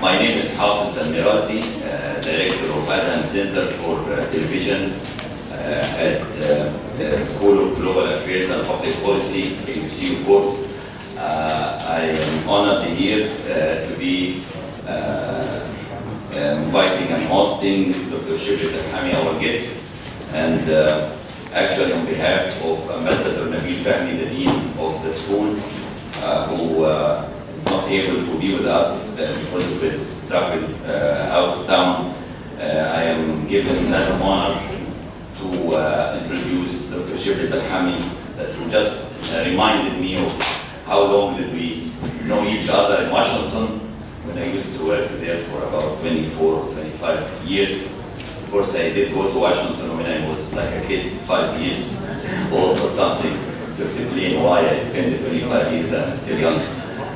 My name is Hafiz Al-Mirazi, Director of Adam Center for Television at the School of Global Affairs and Public Policy, AUC of course. I am honored here to be inviting and hosting Dr. Shibley, our guest, and actually on behalf of Ambassador Nabil Fahmi, the Dean of the school, who is not able to be with us because of his travel out of town. I am given that honor to introduce Dr. Shibley who just reminded me of how long did we know each other in Washington when I used to work there for about 24 or 25 years. Of course, I did go to Washington when I was like a kid, 5 years old or something, to explain why I spent 25 years and I'm still young.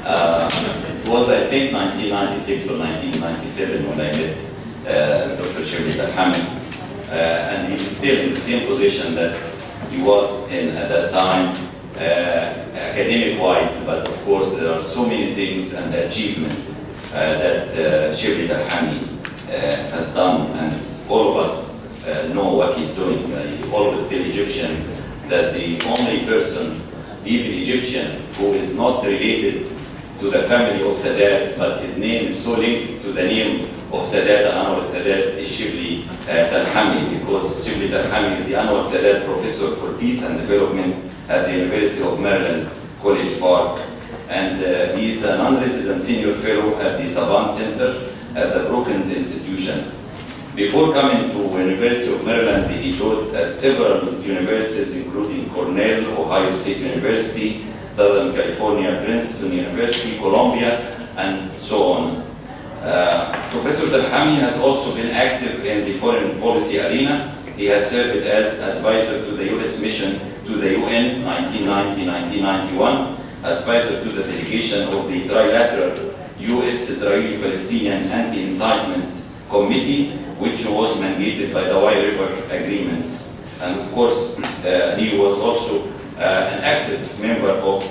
It was, I think, 1996 or 1997 when I met Dr. Shibley and he's still in the same position that he was in at that time, academic-wise, but of course there are so many things and achievement that Shibley has done, and all of us know what he's doing. I always tell Egyptians that the only person, even Egyptians, who is not related to the family of Sadat, but his name is so linked to the name of Sadat and Anwar Sadat, is Shibley because Shibley is the Anwar Sadat Professor for Peace and Development at the University of Maryland, College Park. And he's a non-resident senior fellow at the Sadat Center at the Brookings Institution. Before coming to University of Maryland, he taught at several universities, including Cornell, Ohio State University, Southern California, Princeton University, Columbia, and so on. Professor Telhami has also been active in the foreign policy arena. He has served as advisor to the U.S. mission to the UN 1990-1991, advisor to the delegation of the trilateral U.S.-Israeli-Palestinian Anti-Incitement Committee, which was mandated by the White River Agreements. And of course, he was also an active member of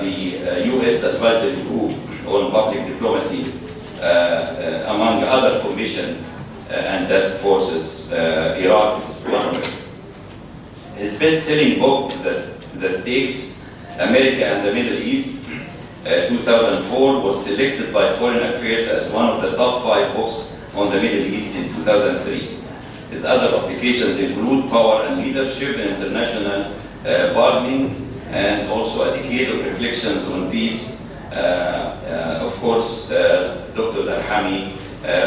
the U.S. Advisory Group on Public Diplomacy, among other commissions and task forces. Iraq is one of them. His best-selling book, The Stakes, America and the Middle East, 2004, was selected by Foreign Affairs as one of the top 5 books on the Middle East in 2003. His other publications include Power and Leadership in International Bargaining, and also A Decade of Reflections on Peace. Of course, Dr. Telhami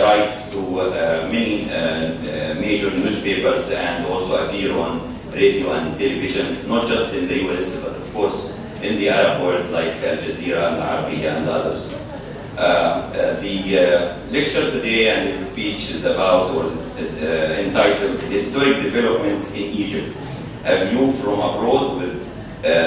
writes to many major newspapers and also appear on radio and televisions, not just in the US, but of course in the Arab world like Al Jazeera and Arabiya and others. The lecture today and his speech is about, or is entitled, Historic Developments in Egypt, a View from Abroad, with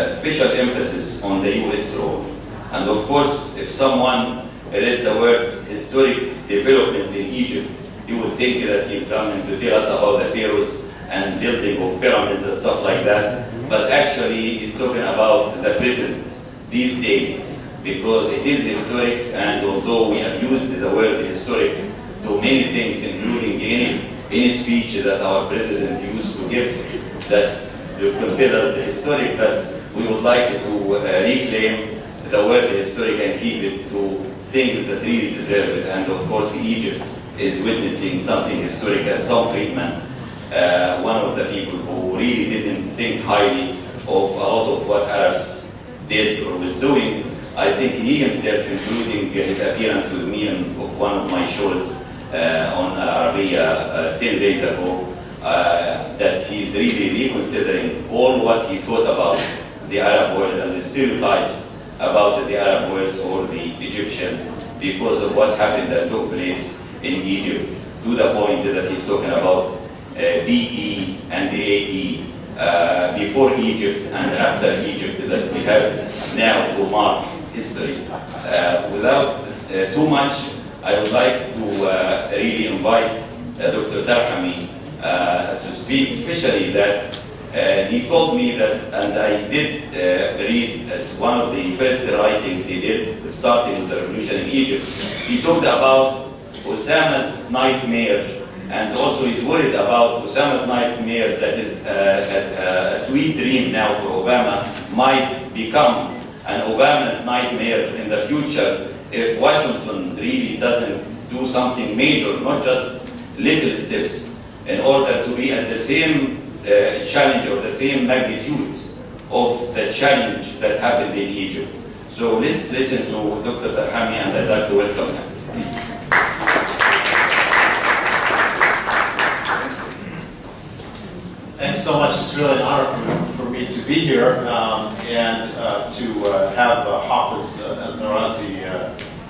special emphasis on the US role. And of course, if someone read the words historic developments in Egypt, you would think that he's coming to tell us about the pharaohs and building of pyramids and stuff like that. But actually, he's talking about the present, these days, because it is historic, and although we have used the word historic to many things, including any speech that our president used to give that you consider historic, but we would like to reclaim the word historic and keep it to things that really deserve it. And of course, Egypt is witnessing something historic, as Tom Friedman, one of the people who really didn't think highly of a lot of what Arabs did or was doing. I think he himself, including his appearance with me of one of my shows on Arabiya 10 days ago, that he's really reconsidering all what he thought about the Arab world and the stereotypes about the Arab world or the Egyptians because of what happened that took place in Egypt, to the point that he's talking about BE and the AE, before Egypt and after Egypt, that we have now to mark history. Without too much, I would like to really invite Dr. Telhami to speak, especially that he told me that, and I did read as one of the first writings he did, starting with the revolution in Egypt. He talked about Osama's nightmare, and also he's worried about Osama's nightmare that is a sweet dream now for Obama might become an Obama's nightmare in the future if Washington really doesn't do something major, not just little steps, in order to be at the same challenge or the same magnitude of the challenge that happened in Egypt. So let's listen to Dr. Telhami, and I'd like to welcome him, please. Thanks so much. It's really an honor for me to be here and to have Hafiz Narazi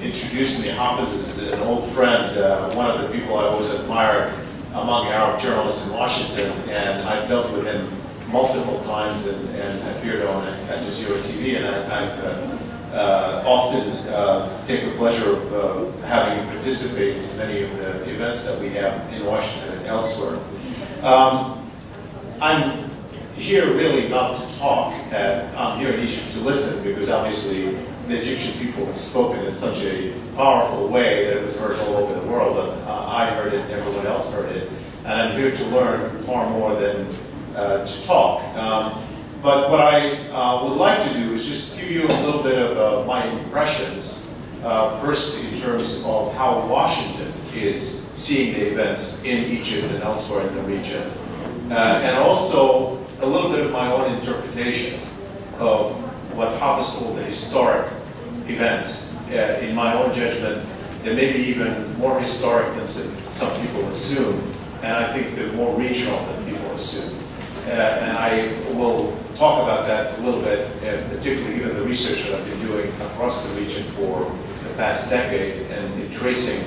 introduce me. Hafiz is an old friend, one of the people I always admired among Arab journalists in Washington, and I've dealt with him multiple times and appeared on Al Jazeera TV, and I've often taken the pleasure of having him participate in many of the events that we have in Washington and elsewhere. I'm here really not to talk. I'm here in Egypt to listen, because obviously the Egyptian people have spoken in such a powerful way that it was heard all over the world, and I heard it and everyone else heard it. And I'm here to learn far more than to talk. But what I would like to do is just give you a little bit of my impressions, first in terms of how Washington is seeing the events in Egypt and elsewhere in the region. And also a little bit of my own interpretations of what Hafiz called the historic events. In my own judgment, they may be even more historic than some people assume, and I think they're more regional than people assume. And I will talk about that a little bit, particularly given the research that I've been doing across the region for the past decade, and in tracing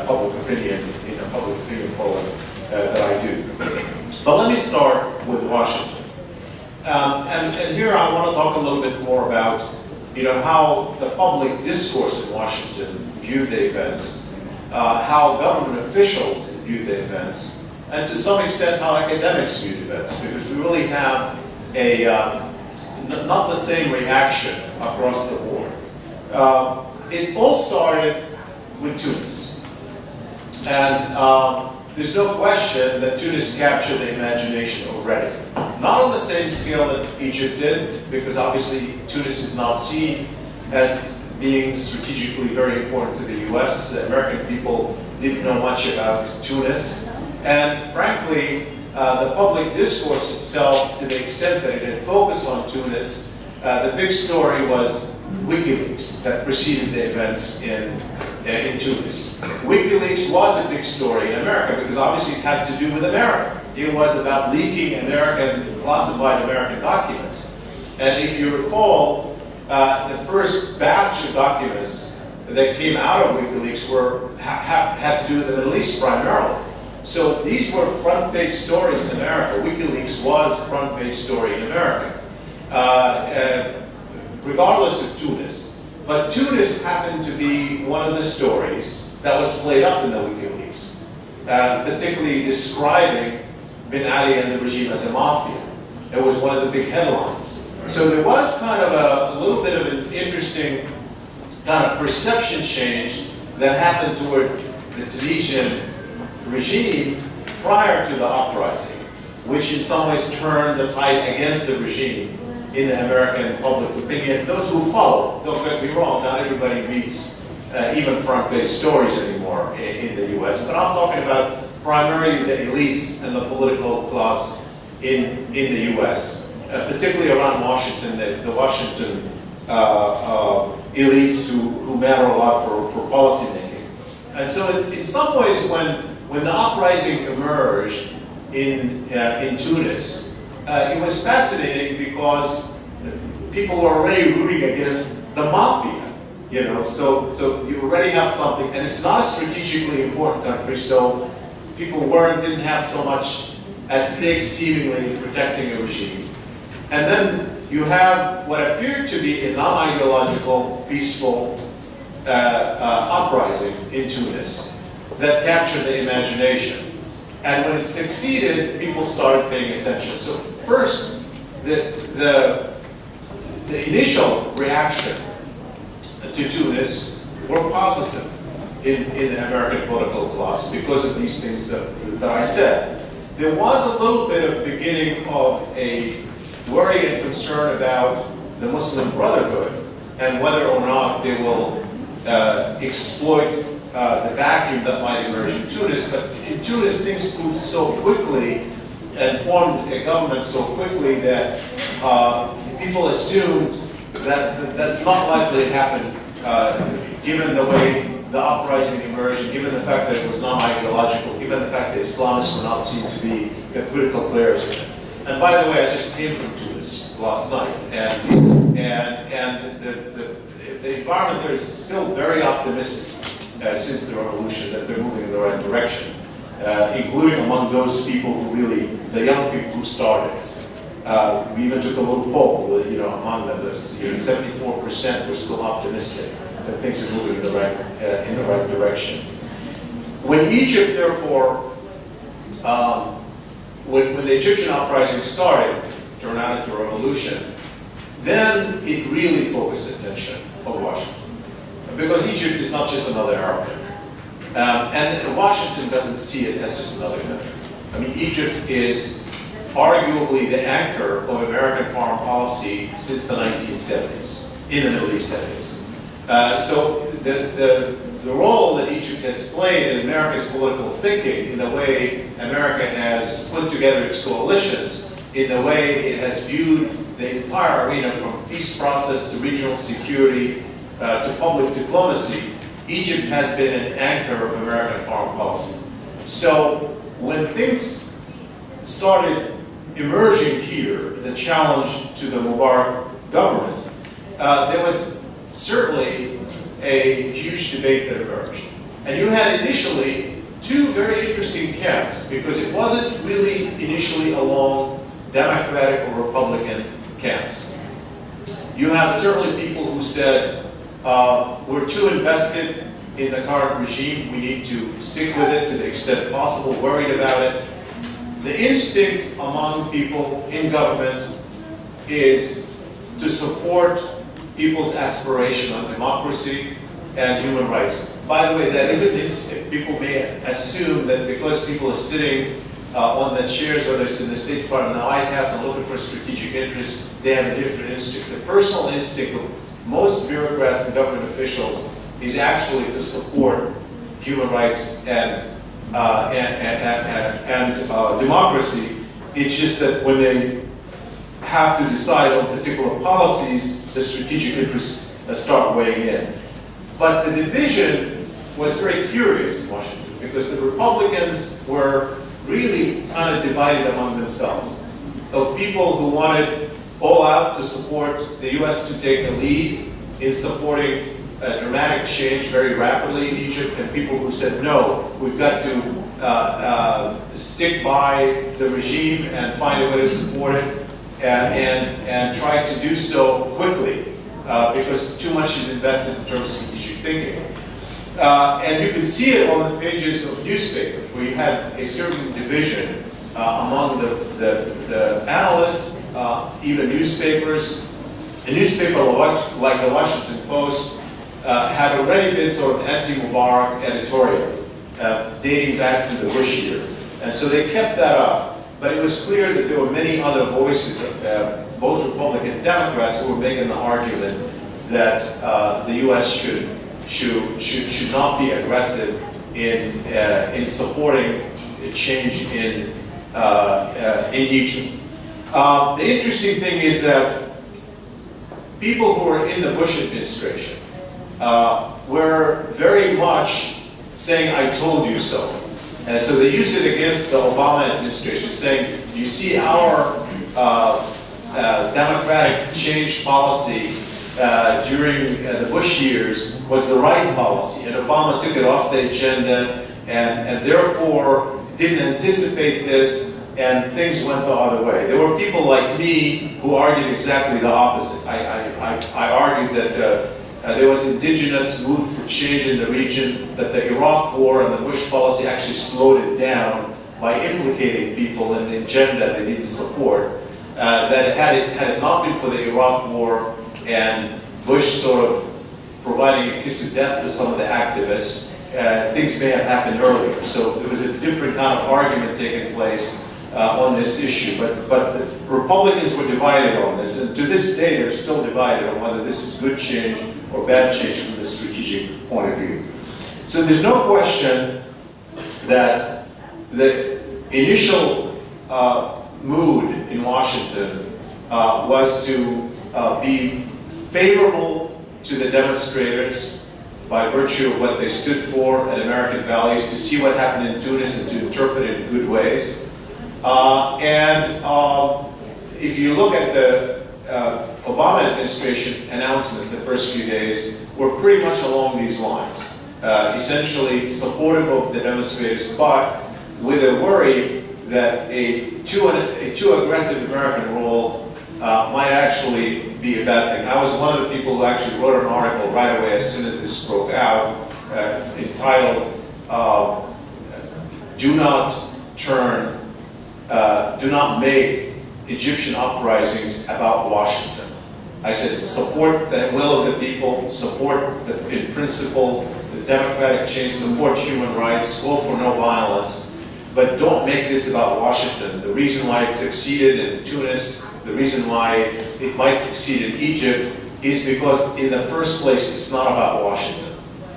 public opinion in a public opinion polling that I do. But let me start with Washington. And here I want to talk a little bit more about how the public discourse in Washington viewed the events, how government officials viewed the events, and to some extent how academics viewed events, because we really have a not the same reaction across the board. It all started with Tunis. And there's no question that Tunis captured the imagination already. Not on the same scale that Egypt did, because obviously Tunis is not seen as being strategically very important to the US. The American people didn't know much about Tunis. And frankly, the public discourse itself, to the extent that it had focused on Tunis, the big story was WikiLeaks that preceded the events in Tunis. WikiLeaks was a big story in America because obviously it had to do with America. It was about leaking classified American documents. And if you recall, the first batch of documents that came out of WikiLeaks had to do with the Middle East primarily. So these were front page stories in America. WikiLeaks was a front page story in America, regardless of Tunis. But Tunis happened to be one of the stories that was played up in the WikiLeaks, particularly describing Bin Ali and the regime as a mafia. It was one of the big headlines. So there was kind of a little bit of an interesting kind of perception change that happened toward the Tunisian regime prior to the uprising, which in some ways turned the tide against the regime in the American public opinion. Those who follow, don't get me wrong, not everybody reads even front-page stories anymore in the US, but I'm talking about primarily the elites and the political class in the US, particularly around Washington, the Washington elites who matter a lot for policy making. And so in some ways, when the uprising emerged in Tunis, it was fascinating because people were already rooting against the mafia, so you already have something, and it's not a strategically important country, so people didn't have so much at stake seemingly in protecting a regime. And then you have what appeared to be a non-ideological, peaceful uprising in Tunis that captured the imagination. And when it succeeded, people started paying attention. So First, the initial reaction to Tunis were positive in the American political class because of these things that I said. There was a little bit of beginning of a worry and concern about the Muslim Brotherhood and whether or not they will exploit the vacuum that might emerge in Tunis. But in Tunis, things moved so quickly and formed a government so quickly that people assumed that that's not likely to happen given the way the uprising emerged, and given the fact that it was non-ideological, given the fact that Islamists were not seen to be the critical players in it. And by the way, I just came from Tunis last night, and the environment there is still very optimistic since the revolution that they're moving in the right direction, including among those people who really, the young people who started. We even took a little poll, among them, 74% were still optimistic that things are moving in the right direction. When Egypt, therefore, when the Egyptian uprising started, turned out into a revolution, then it really focused attention of Washington. Because Egypt is not just another Arab country. And Washington doesn't see it as just another country. I mean, Egypt is arguably the anchor of American foreign policy since the 1970s, in the Middle East, that is. So the role that Egypt has played in America's political thinking, in the way America has put together its coalitions, in the way it has viewed the entire arena from peace process to regional security to public diplomacy, Egypt has been an anchor of American foreign policy. So when things started emerging here, the challenge to the Mubarak government, there was certainly a huge debate that emerged. And you had initially two very interesting camps, because it wasn't really initially along Democratic or Republican camps. You have certainly people who said, we're too invested in the current regime, we need to stick with it to the extent possible, worried about it. The instinct among people in government is to support people's aspiration on democracy and human rights. By the way, that is an instinct. People may assume that because people are sitting on the chairs, whether it's in the State Department, the White House, and looking for strategic interests, they have a different instinct. The personal instinct of most bureaucrats and government officials is actually to support human rights and democracy. It's just that when they have to decide on particular policies, the strategic interests start weighing in. But the division was very curious in Washington, because the Republicans were really kind of divided among themselves. Of people who wanted all out to support the US to take a lead in supporting a dramatic change very rapidly in Egypt, and people who said, no, we've got to stick by the regime and find a way to support it, and try to do so quickly, because too much is invested in terms of strategic thinking. And you can see it on the pages of newspapers, where you had a certain division among the analysts, even newspapers. A newspaper like the Washington Post had already been sort of anti-Mubarak editorial, dating back to the Bush year. And so they kept that up. But it was clear that there were many other voices, both Republican and Democrats, who were making the argument that the U.S. should not be aggressive in supporting a change in Egypt. The interesting thing is that people who were in the Bush administration were very much saying, I told you so. And so they used it against the Obama administration, saying, you see, our democratic change policy during the Bush years was the right policy, and Obama took it off the agenda and therefore didn't anticipate this, and things went the other way. There were people like me who argued exactly the opposite. I argued that there was indigenous mood for change in the region, that the Iraq War and the Bush policy actually slowed it down by implicating people in an agenda they didn't support. that had it not been for the Iraq War and Bush sort of providing a kiss of death to some of the activists, things may have happened earlier. So there was a different kind of argument taking place on this issue. But the Republicans were divided on this, and to this day they're still divided on whether this is good change or bad change from the strategic point of view. So there's no question that the initial mood in Washington was to be favorable to the demonstrators by virtue of what they stood for and American values, to see what happened in Tunis and to interpret it in good ways. If you look at the Obama administration announcements the first few days, were pretty much along these lines. Essentially supportive of the demonstrators, but with a worry that a too aggressive American role might actually be a bad thing. I was one of the people who actually wrote an article right away as soon as this broke out, entitled "Do not make Egyptian uprisings about Washington." I said, support the will of the people, support in principle the democratic change, support human rights, call for no violence, but don't make this about Washington. The reason why it succeeded in Tunis, the reason why it might succeed in Egypt, is because in the first place it's not about Washington.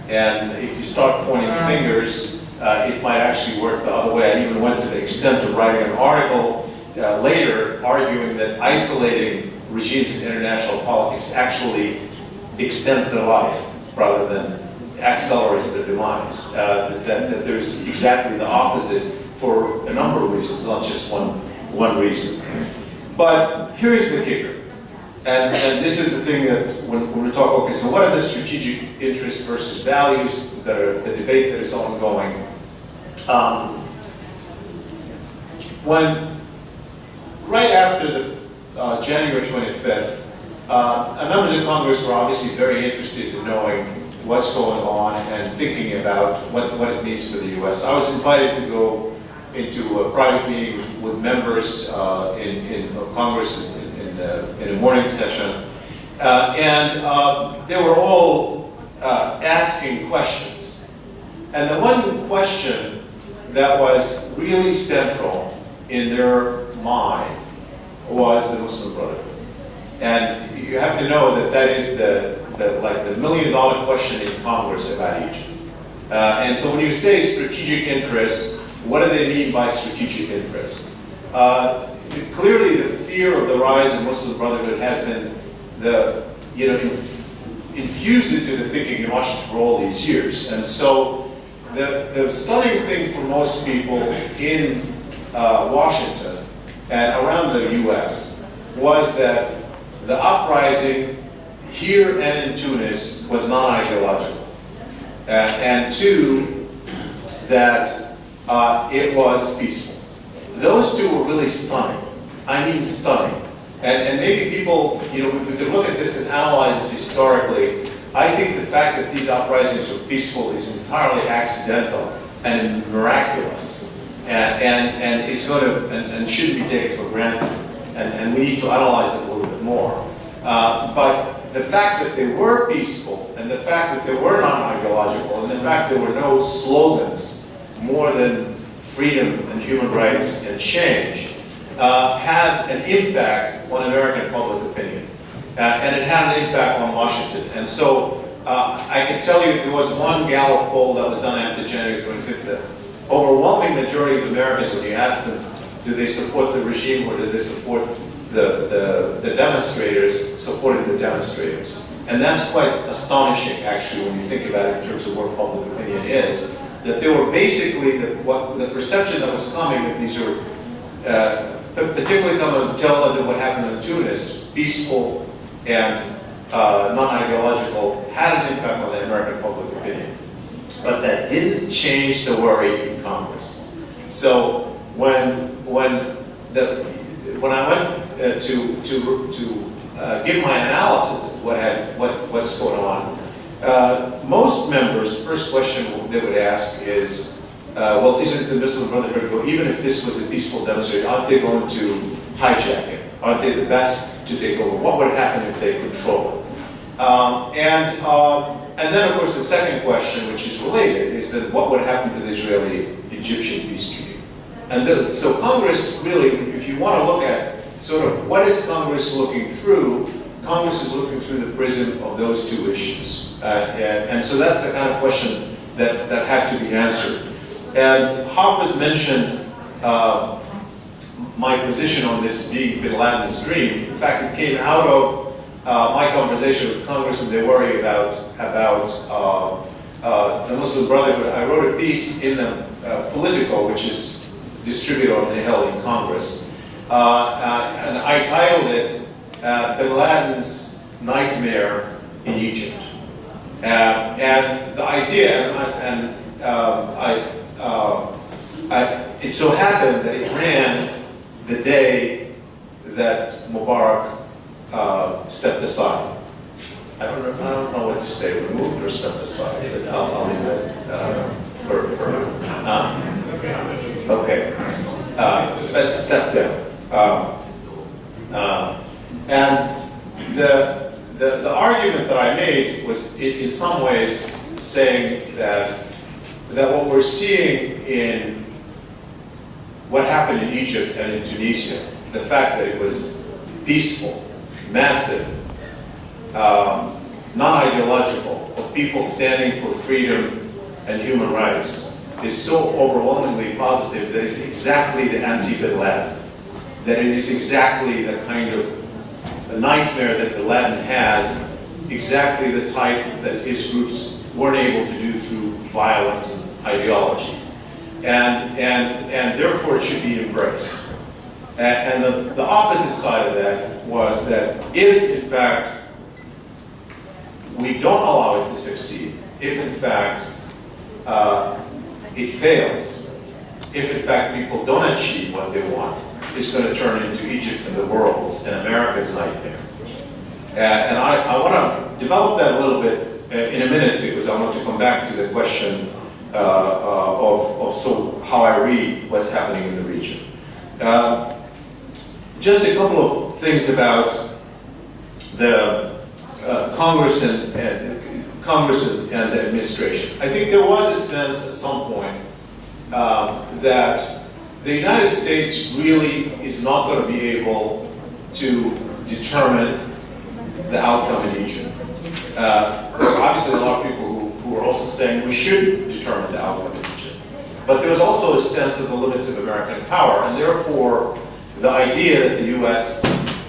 And if you start pointing fingers, it might actually work the other way. I even went to the extent of writing an article later arguing that isolating regimes in international politics actually extends their life rather than accelerates their demise. That there's exactly the opposite for a number of reasons, not just one reason. But here's the kicker. And this is the thing that when we talk, okay, so what are the strategic interests versus values that are the debate that is ongoing? Right after the January 25th, members of Congress were obviously very interested in knowing what's going on and thinking about what it means for the U.S. I was invited to go into a private meeting with members of Congress in a morning session, and they were all asking questions. And the one question that was really central in their mind was the Muslim Brotherhood. And you have to know that is the $1 million question in Congress about Egypt. And so when you say strategic interest, what do they mean by strategic interest? Clearly the fear of the rise of Muslim Brotherhood has been infused into the thinking in Washington for all these years. And so the stunning thing for most people in Washington and around the US was that the uprising here and in Tunis was non-ideological. And two, that it was peaceful. Those two were really stunning. I mean stunning. And maybe people, we could look at this and analyze it historically. I think the fact that these uprisings were peaceful is entirely accidental and miraculous. And it's going to, and shouldn't be taken for granted. And we need to analyze it a little bit more. But the fact that they were peaceful, and the fact that they were non-ideological, and the fact there were no slogans more than freedom and human rights and change, had an impact on American public opinion. And it had an impact on Washington. And so I can tell you there was one Gallup poll that was done after January 25th. The overwhelming majority of Americans, when you ask them, do they support the regime or do they support the demonstrators, supported the demonstrators. And that's quite astonishing, actually, when you think about it in terms of where public opinion is. That they were basically, the perception that was coming that these were, particularly coming to tell them what happened in Tunis, peaceful and non-ideological, had an impact on the American public opinion. But that didn't change the worry in Congress. So when I went to give my analysis of what's going on, most members, the first question they would ask is, well, isn't the Muslim Brotherhood, even if this was a peaceful demonstration, aren't they going to hijack it? Aren't they the best to take over? What would happen if they control it? And then, of course, the second question, which is related, is that what would happen to the Israeli-Egyptian peace treaty? And so Congress really, if you want to look at sort of what is Congress looking through, Congress is looking through the prism of those two issues. And so that's the kind of question that had to be answered. And Hafiz mentioned my position on this being bin Laden's dream. In fact, it came out of my conversation with Congress, and they worry about the Muslim Brotherhood. I wrote a piece in the Politico, which is distributed on the Hill in Congress, and I titled it Bin Laden's Nightmare in Egypt. And the idea, it so happened that it ran the day that Mubarak stepped aside. I don't know what to say, removed or stepped aside, but I'll leave that for now. Okay. Step down. And the argument that I made was in some ways saying that what we're seeing in what happened in Egypt and in Tunisia, the fact that it was peaceful, massive, non-ideological, of people standing for freedom and human rights, is so overwhelmingly positive that it's exactly the anti-Bin Laden, that it is exactly the kind of nightmare that Bin Laden has, exactly the type that his groups weren't able to do through violence and ideology. And therefore it should be embraced. And the opposite side of that was that if in fact we don't allow it to succeed, if in fact it fails, if in fact people don't achieve what they want, it's going to turn into Egypt's and the world's and America's nightmare. And I want to develop that a little bit in a minute, because I want to come back to the question of so how I read what's happening in the region. Just a couple of things about the Congress and the administration. I think there was a sense at some point that the United States really is not going to be able to determine the outcome in Egypt. There are obviously a lot of people who are also saying we should determine the outcome in Egypt. But there's also a sense of the limits of American power, and therefore the idea that the US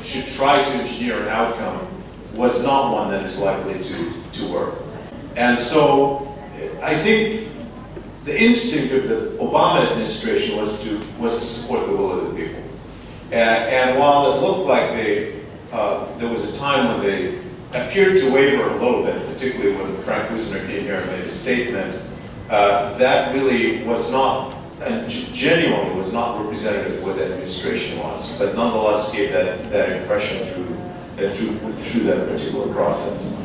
should try to engineer an outcome was not one that is likely to work. And so I think the instinct of the Obama administration was to support the will of the people. And while it looked like there was a time when they appeared to waver a little bit, particularly when Frank Wisner came here and made a statement, that really was not, and genuinely was not representative of what the administration was, but nonetheless gave that impression through that particular process.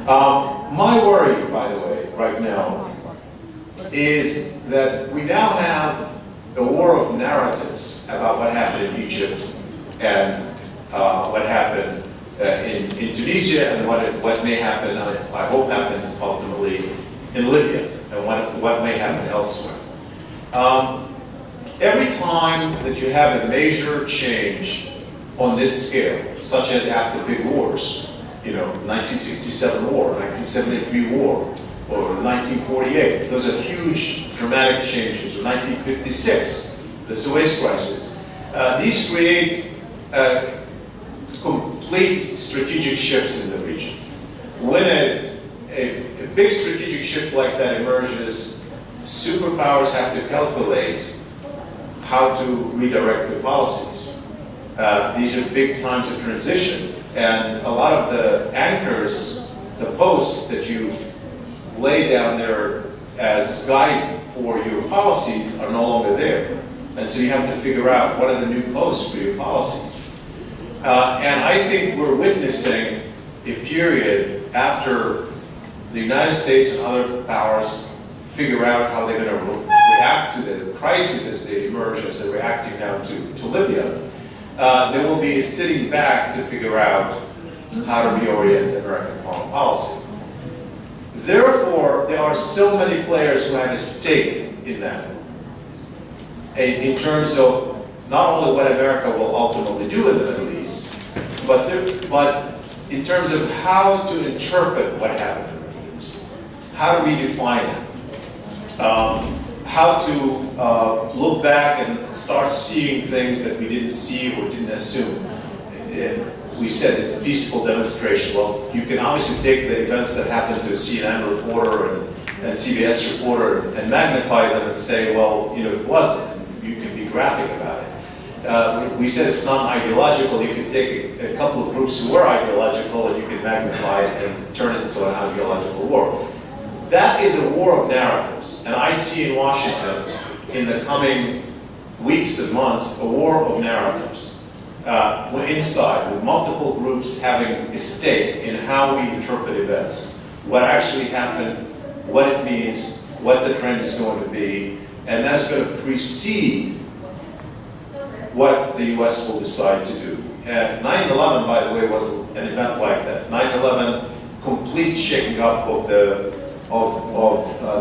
My worry, by the way, right now, is that we now have a war of narratives about what happened in Egypt and what happened in Tunisia and what may happen, I hope happens ultimately in Libya, and what may happen elsewhere. Every time that you have a major change on this scale, such as after big wars, 1967 war, 1973 war, or 1948, those are huge dramatic changes, or 1956, the Suez crisis. These create complete strategic shifts in the region. When a big strategic shift like that emerges, superpowers have to calculate how to redirect their policies. These are big times of transition, and a lot of the anchors, the posts that you lay down there as guide for your policies are no longer there. And so you have to figure out what are the new posts for your policies. And I think we're witnessing a period after the United States and other powers figure out how they're going to react to the crisis as they emerge, as they're reacting now to Libya. there will be a sitting back to figure out how to reorient American foreign policy. Therefore, there are so many players who have a stake in that, in terms of not only what America will ultimately do in the Middle East, but in terms of how to interpret what happened in the Middle East, how to redefine it, how to look back and start seeing things that we didn't see or didn't assume. We said it's a peaceful demonstration. Well, you can obviously take the events that happened to a CNN reporter and CBS reporter and magnify them and say, well, it wasn't. You can be graphic about it. We said it's not ideological. You can take a couple of groups who were ideological and you can magnify it and turn it into an ideological war. That is a war of narratives. And I see in Washington, in the coming weeks and months, a war of narratives. We're inside, with multiple groups having a stake in how we interpret events, what actually happened, what it means, what the trend is going to be, and that's going to precede what the US will decide to do. 9/11, by the way, was an event like that. 9/11, complete shaking up of the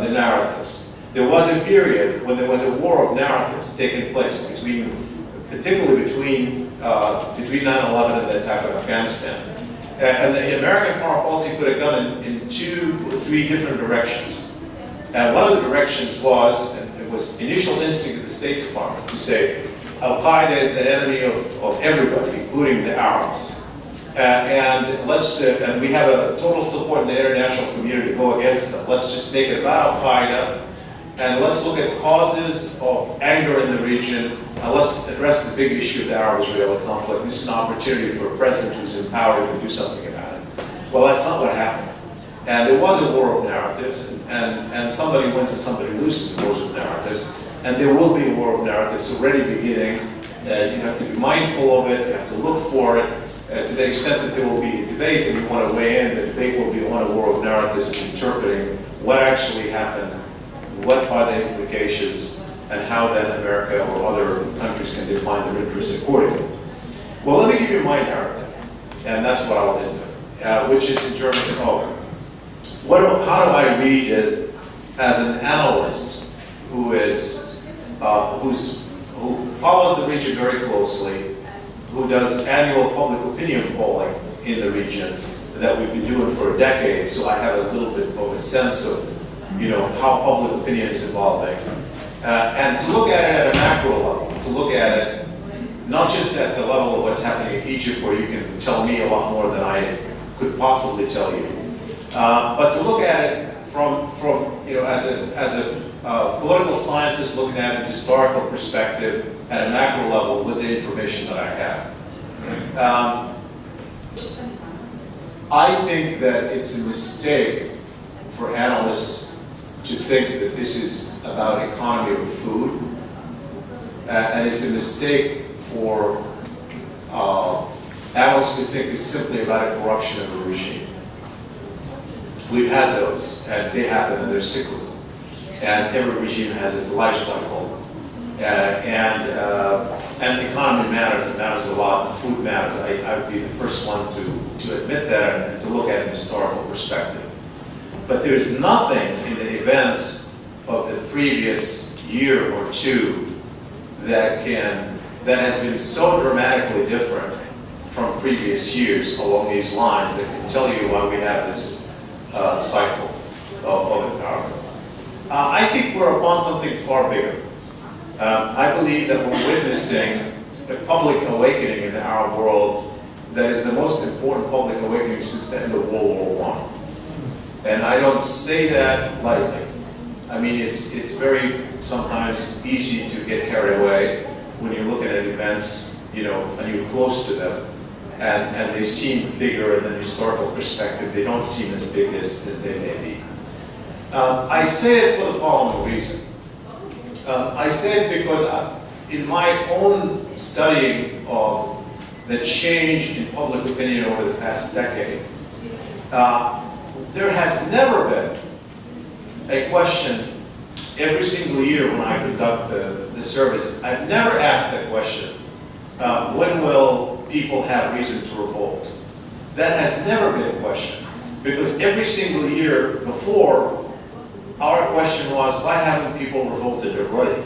narratives. There was a period when there was a war of narratives taking place particularly between 9/11 and the attack on Afghanistan. And the American foreign policy could have gone in 2 or 3 different directions. And one of the directions was, and it was initial instinct of the State Department, to say, Al-Qaeda is the enemy of everybody, including the Arabs. And we have a total support in the international community to go against them. Let's just make it about Al-Qaeda, and let's look at causes of anger in the region, and let's address the big issue of the Arab-Israeli conflict. This is an opportunity for a president who's empowered to do something about it. Well, that's not what happened. And there was a war of narratives, and somebody wins and somebody loses in wars of narratives, and there will be a war of narratives already beginning. You have to be mindful of it, you have to look for it. To the extent that there will be a debate and you want to weigh in, the debate will be on a war of narratives and interpreting what actually happened, what are the implications, and how then America or other countries can define their interests accordingly. Well, let me give you my narrative, and that's what I'll end with, which is in terms of how do I read it as an analyst who follows the region very closely, who does annual public opinion polling in the region that we've been doing for a decade, so I have a little bit of a sense of how public opinion is evolving. And to look at it at a macro level, to look at it not just at the level of what's happening in Egypt, where you can tell me a lot more than I could possibly tell you, but to look at it from as a political scientist looking at a historical perspective at a macro level with the information that I have. I think that it's a mistake for analysts to think that this is about economy of food, and it's a mistake for analysts to think it's simply about a corruption of a regime. We've had those, and they happen, and they're cyclical. And every regime has a life cycle, and the economy matters. It matters a lot. And food matters. I would be the first one to admit that and to look at a historical perspective. But there is nothing in the events of the previous year or two that has been so dramatically different from previous years along these lines that can tell you why we have this cycle of empowerment. I think we're upon something far bigger. I believe that we're witnessing a public awakening in the Arab world that is the most important public awakening since the end of World War I. And I don't say that lightly. I mean, it's very sometimes easy to get carried away when you're looking at events, and you're close to them, and they seem bigger in the historical perspective. They don't seem as big as they may be. I say it for the following reason. I say it because in my own studying of the change in public opinion over the past decade, there has never been a question every single year when I conduct the service. I've never asked that question when will people have reason to revolt? That has never been a question, because every single year before, our question was, why haven't people revolted already?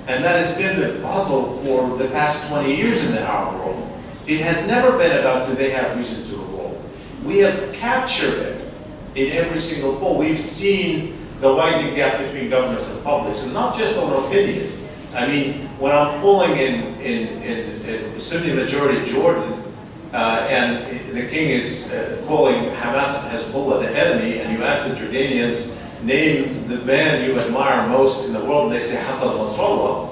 And that has been the puzzle for the past 20 years in the Arab world. It has never been about, do they have reason to revolt? We have captured it in every single poll. We've seen the widening gap between governments and publics, and not just on opinion. I mean, when I'm polling in Sunni majority Jordan, and the king is calling Hamas and Hezbollah the enemy, and you ask the Jordanians, name the man you admire most in the world, and they say Hassan Nasrallah,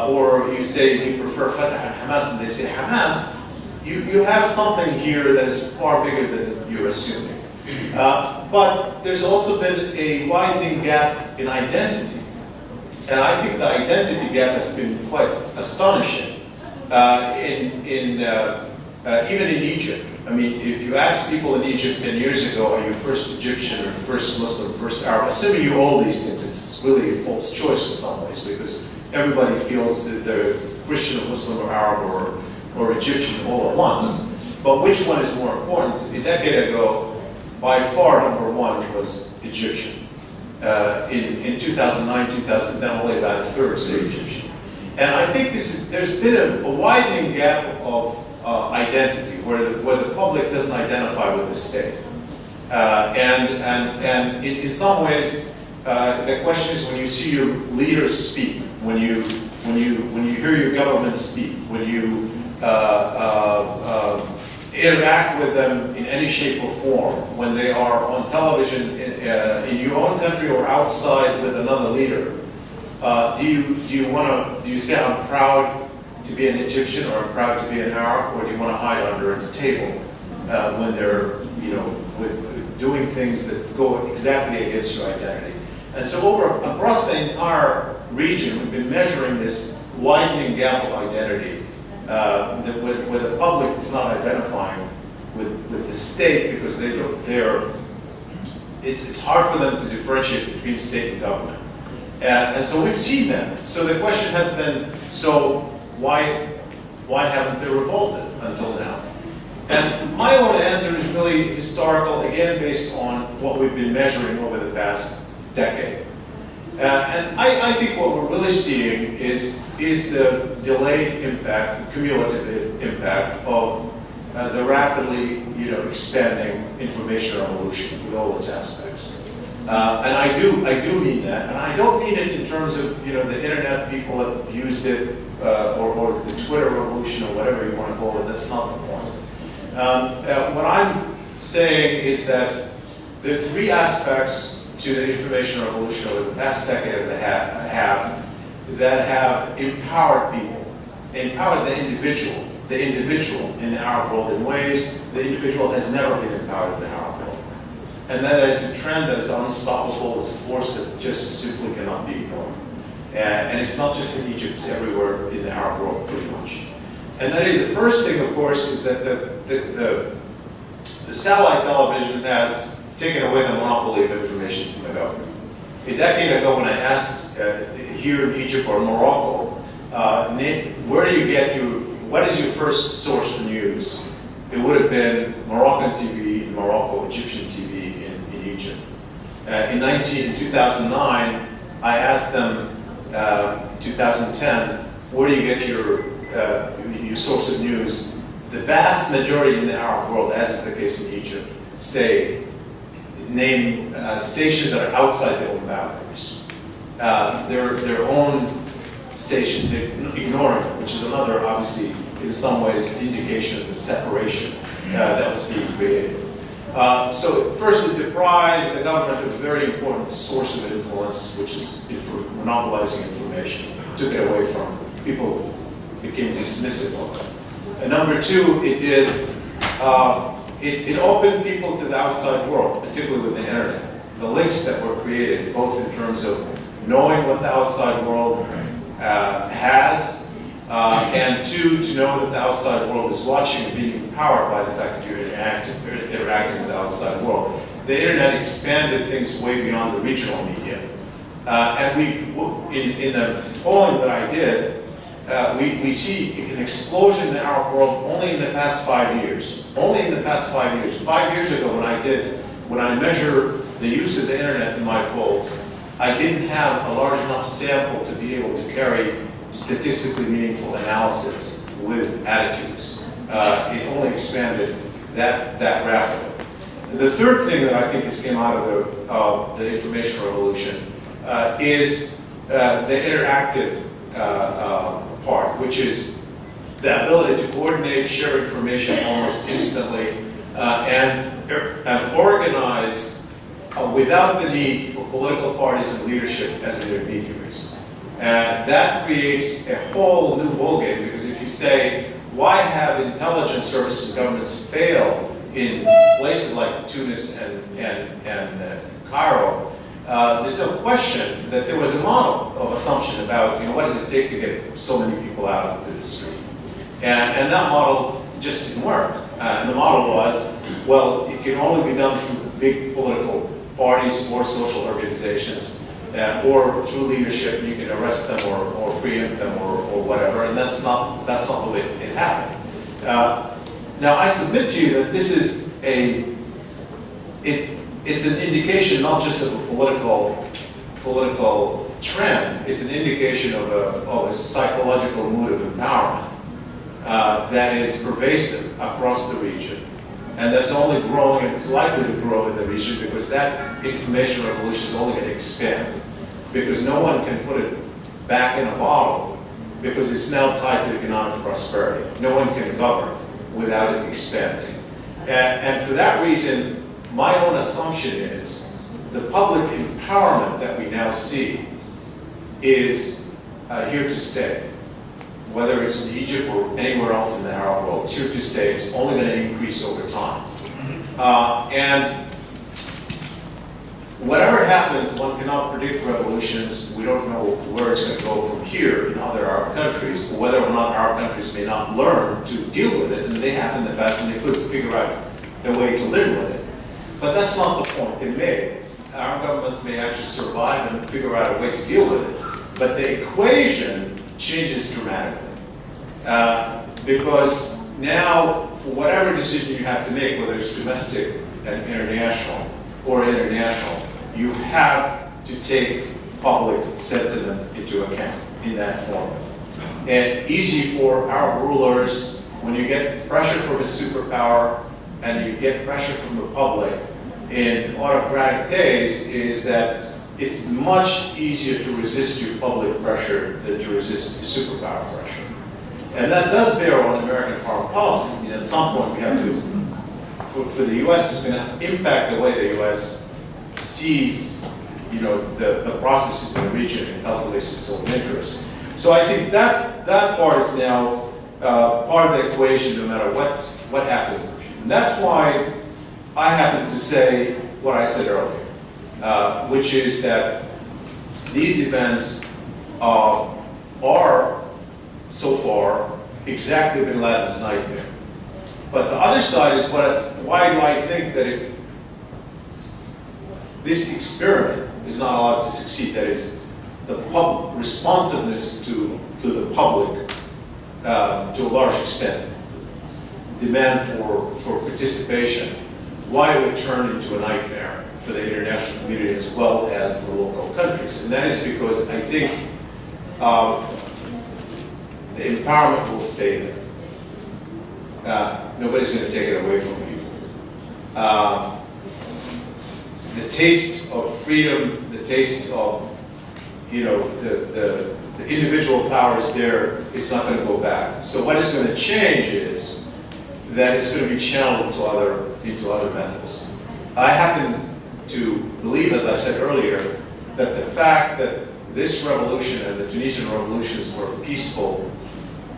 or you say you prefer Fatah and Hamas, and they say Hamas, you have something here that is far bigger than you're assuming. But there's also been a widening gap in identity. And I think the identity gap has been quite astonishing even in Egypt. I mean, if you ask people in Egypt 10 years ago, are you first Egyptian or first Muslim, first Arab, assuming you all these things, it's really a false choice in some ways, because everybody feels that they're Christian or Muslim or Arab or Egyptian all at once. But which one is more important? A decade ago, by far number one was Egyptian. In 2009, 2010, only about a third say Egyptian. And I think there's been a widening gap of identity where the public doesn't identify with the state. And in some ways, the question is when you see your leaders speak, when you hear your government speak, when you interact with them in any shape or form, when they are on television in your own country or outside with another leader, do you say I'm proud to be an Egyptian or I'm proud to be an Arab, or do you want to hide under the table when they're doing things that go exactly against your identity? And so across the entire region, we've been measuring this widening gap of identity where the public is not identifying with the state because it's hard for them to differentiate between state and government. And so we've seen that. So the question has been, so why haven't they revolted until now? And my own answer is really historical, again, based on what we've been measuring over the past decade. And I think what we're really seeing is the delayed impact, cumulative impact of the rapidly expanding information revolution with all its aspects. And I do mean that, and I don't mean it in terms of the internet people have used it or the Twitter revolution or whatever you want to call it. That's not the point. What I'm saying is that there are three aspects to the information revolution over the past decade and a half that have empowered people, empowered the individual in the Arab world in ways the individual has never been empowered in the Arab world. And then there's a trend that is unstoppable, it's a force that just simply cannot be ignored. And it's not just in Egypt, it's everywhere in the Arab world pretty much. And then the first thing, of course, is that the satellite television has taken away the monopoly of information from the government. A decade ago when I asked here in Egypt or Morocco, where do you get what is your first source for news? It would have been Moroccan TV in Morocco, Egyptian TV in Egypt. In 2009, I asked them, 2010, where do you get your source of news? The vast majority in the Arab world, as is the case in Egypt, name stations that are outside their own boundaries. Their own station, they ignore it, which is another, obviously, in some ways, indication of the separation that was being created. So first, it deprived the government of a very important source of influence, which is monopolizing information. Took it away from people, became dismissive of it. And number two, it opened people to the outside world, particularly with the internet. The links that were created, both in terms of knowing what the outside world has, and two, to know that the outside world is watching and being empowered by the fact that you're interacting with the outside world. The internet expanded things way beyond the regional media. And in the polling that I did, we see an explosion in the Arab world only in the past 5 years. Only in the past 5 years. 5 years ago when I measured the use of the internet in my polls, I didn't have a large enough sample to be able to carry statistically meaningful analysis with attitudes. It only expanded that rapidly. The third thing that I think has came out of the information revolution is the interactive part, which is the ability to coordinate, share information almost instantly, and organize without the need for political parties and leadership as intermediaries. And that creates a whole new ballgame, because if you say, why have intelligence services and governments fail in places like Tunis and Cairo, there's no question that there was a model of assumption about, what does it take to get so many people out into the street. And that model just didn't work. And the model was, well, it can only be done through big political parties or social organizations, or through leadership. You can arrest them or preempt them or whatever, and that's not the way it happened. Now I submit to you that this is it's an indication not just of a political trend. It's an indication of a psychological mood of empowerment that is pervasive across the region. And that's only growing, and it's likely to grow in the region, because that information revolution is only going to expand. Because no one can put it back in a bottle, because it's now tied to economic prosperity. No one can govern without it expanding. And for that reason, my own assumption is the public empowerment that we now see is here to stay. Whether it's in Egypt or anywhere else in the Arab world, it's here to stay. It's only going to increase over time. And whatever happens, one cannot predict revolutions. We don't know where it's going to go from here in other Arab countries, or whether or not Arab countries may not learn to deal with it. And they have in the past, and they could figure out a way to live with it. But that's not the point. They may. Arab governments may actually survive and figure out a way to deal with it. But the equation changes dramatically. Because now, for whatever decision you have to make, whether it's domestic and international, you have to take public sentiment into account in that format. And easy for our rulers, when you get pressure from a superpower and you get pressure from the public in autocratic days, is that it's much easier to resist your public pressure than to resist superpower pressure. And that does bear on American foreign policy. At some point we have to, for the U.S., it's going to impact the way the U.S. sees, the processes in the region and calculates its own interests. So I think that part is now part of the equation, no matter what happens in the future. And that's why I happen to say what I said earlier, which is that these events are so far exactly bin Laden's nightmare. But the other side is why do I think that if this experiment is not allowed to succeed, that is the public responsiveness to the public to a large extent, demand for participation, why it would turn into a nightmare for the international community as well as the local countries. And that is because I think the empowerment will stay there. Nobody's going to take it away from you. The taste of freedom, the taste of, the individual power is there, it's not going to go back. So what is going to change is that it's going to be channeled into other methods. I happen to believe, as I said earlier, that the fact that this revolution and the Tunisian revolutions were peaceful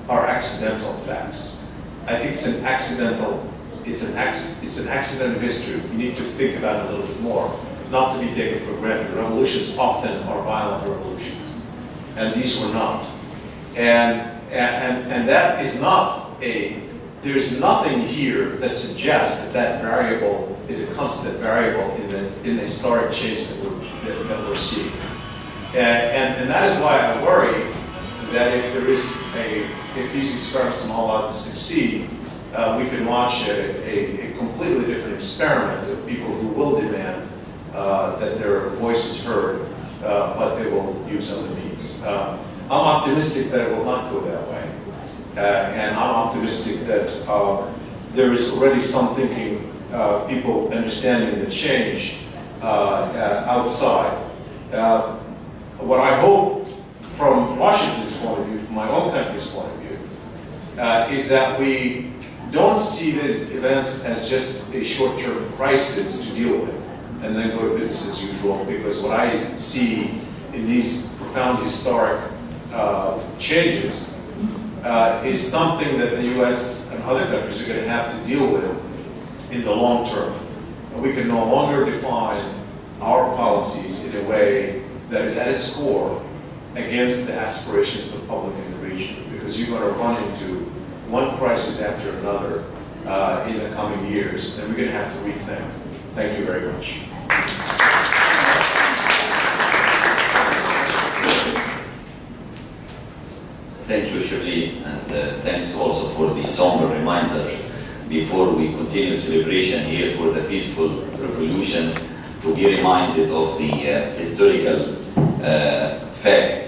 are accidental facts. I think it's an accident of history. We need to think about it a little bit more, not to be taken for granted. Revolutions often are violent revolutions, and these were not. And that is not there's nothing here that suggests that variable is a constant variable in the historic change that we're seeing. And that is why I worry that if these experiments are allowed to succeed, we can launch a completely different experiment of people who will demand that their voice is heard, but they will use other means. I'm optimistic that it will not go that way. And I'm optimistic that there is already some thinking, people understanding the change outside. What I hope from Washington's point of view, from my own country's point of view, is that we don't see these events as just a short-term crisis to deal with and then go to business as usual, because what I see in these profound historic changes is something that the US and other countries are going to have to deal with in the long term. And we can no longer define our policies in a way that is at its core against the aspirations of the public in the region, because you're going to run into one crisis after another in the coming years, and we're going to have to rethink. Thank you very much. Thank you, Shibley, and thanks also for the somber reminder before we continue celebration here for the peaceful revolution, to be reminded of the historical fact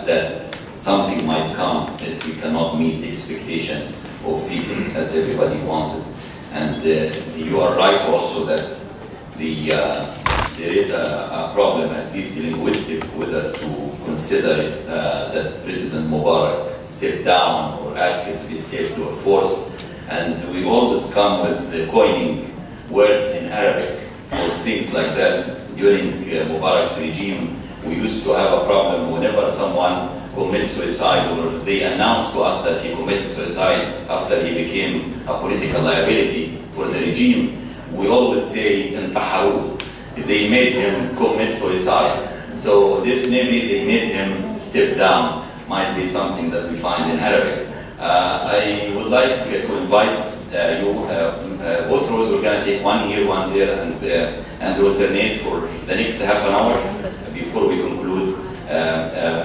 that something might come if we cannot meet the expectation of people as everybody wanted. And you are right also that there is a problem, at least linguistic, whether to consider it that President Mubarak stepped down or asked it to be stepped to a force. And we always come with coining words in Arabic for things like that. During Mubarak's regime, we used to have a problem whenever someone commits suicide, or they announced to us that he committed suicide after he became a political liability for the regime. We always say, "Tahrir." They made him commit suicide. So this maybe they made him step down, might be something that we find in Arabic. I would like to invite you, both rows, we're going to take one here, one there, and alternate for the next half an hour before we conclude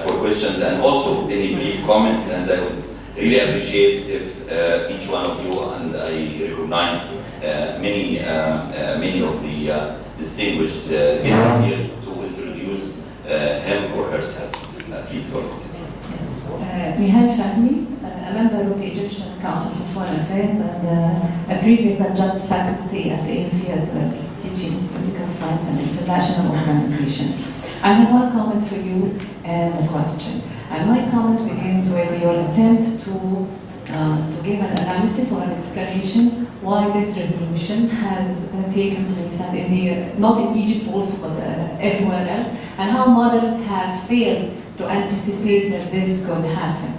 for questions and also any brief comments. And I would really appreciate if each one of you, and I recognize many of the distinguished guests here, to introduce him or herself. Please go ahead. Nihal Fahmi, a member of the Egyptian Council for Foreign Affairs and a previous adjunct faculty at the AUC as well, teaching political science and international organizations. I have one comment for you and a question. And my comment begins with your attempt to give an analysis or an explanation why this revolution has taken place, and not in Egypt also, but everywhere else, and how models have failed to anticipate that this could happen.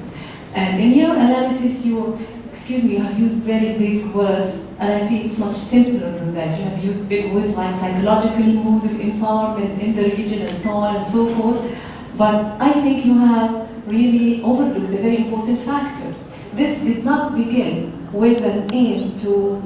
And in your analysis, you have used very big words, and I see it's much simpler than that. You have used big words like psychological mood of empowerment in the region and so on and so forth. But I think you have really overlooked a very important factor. This did not begin with an aim to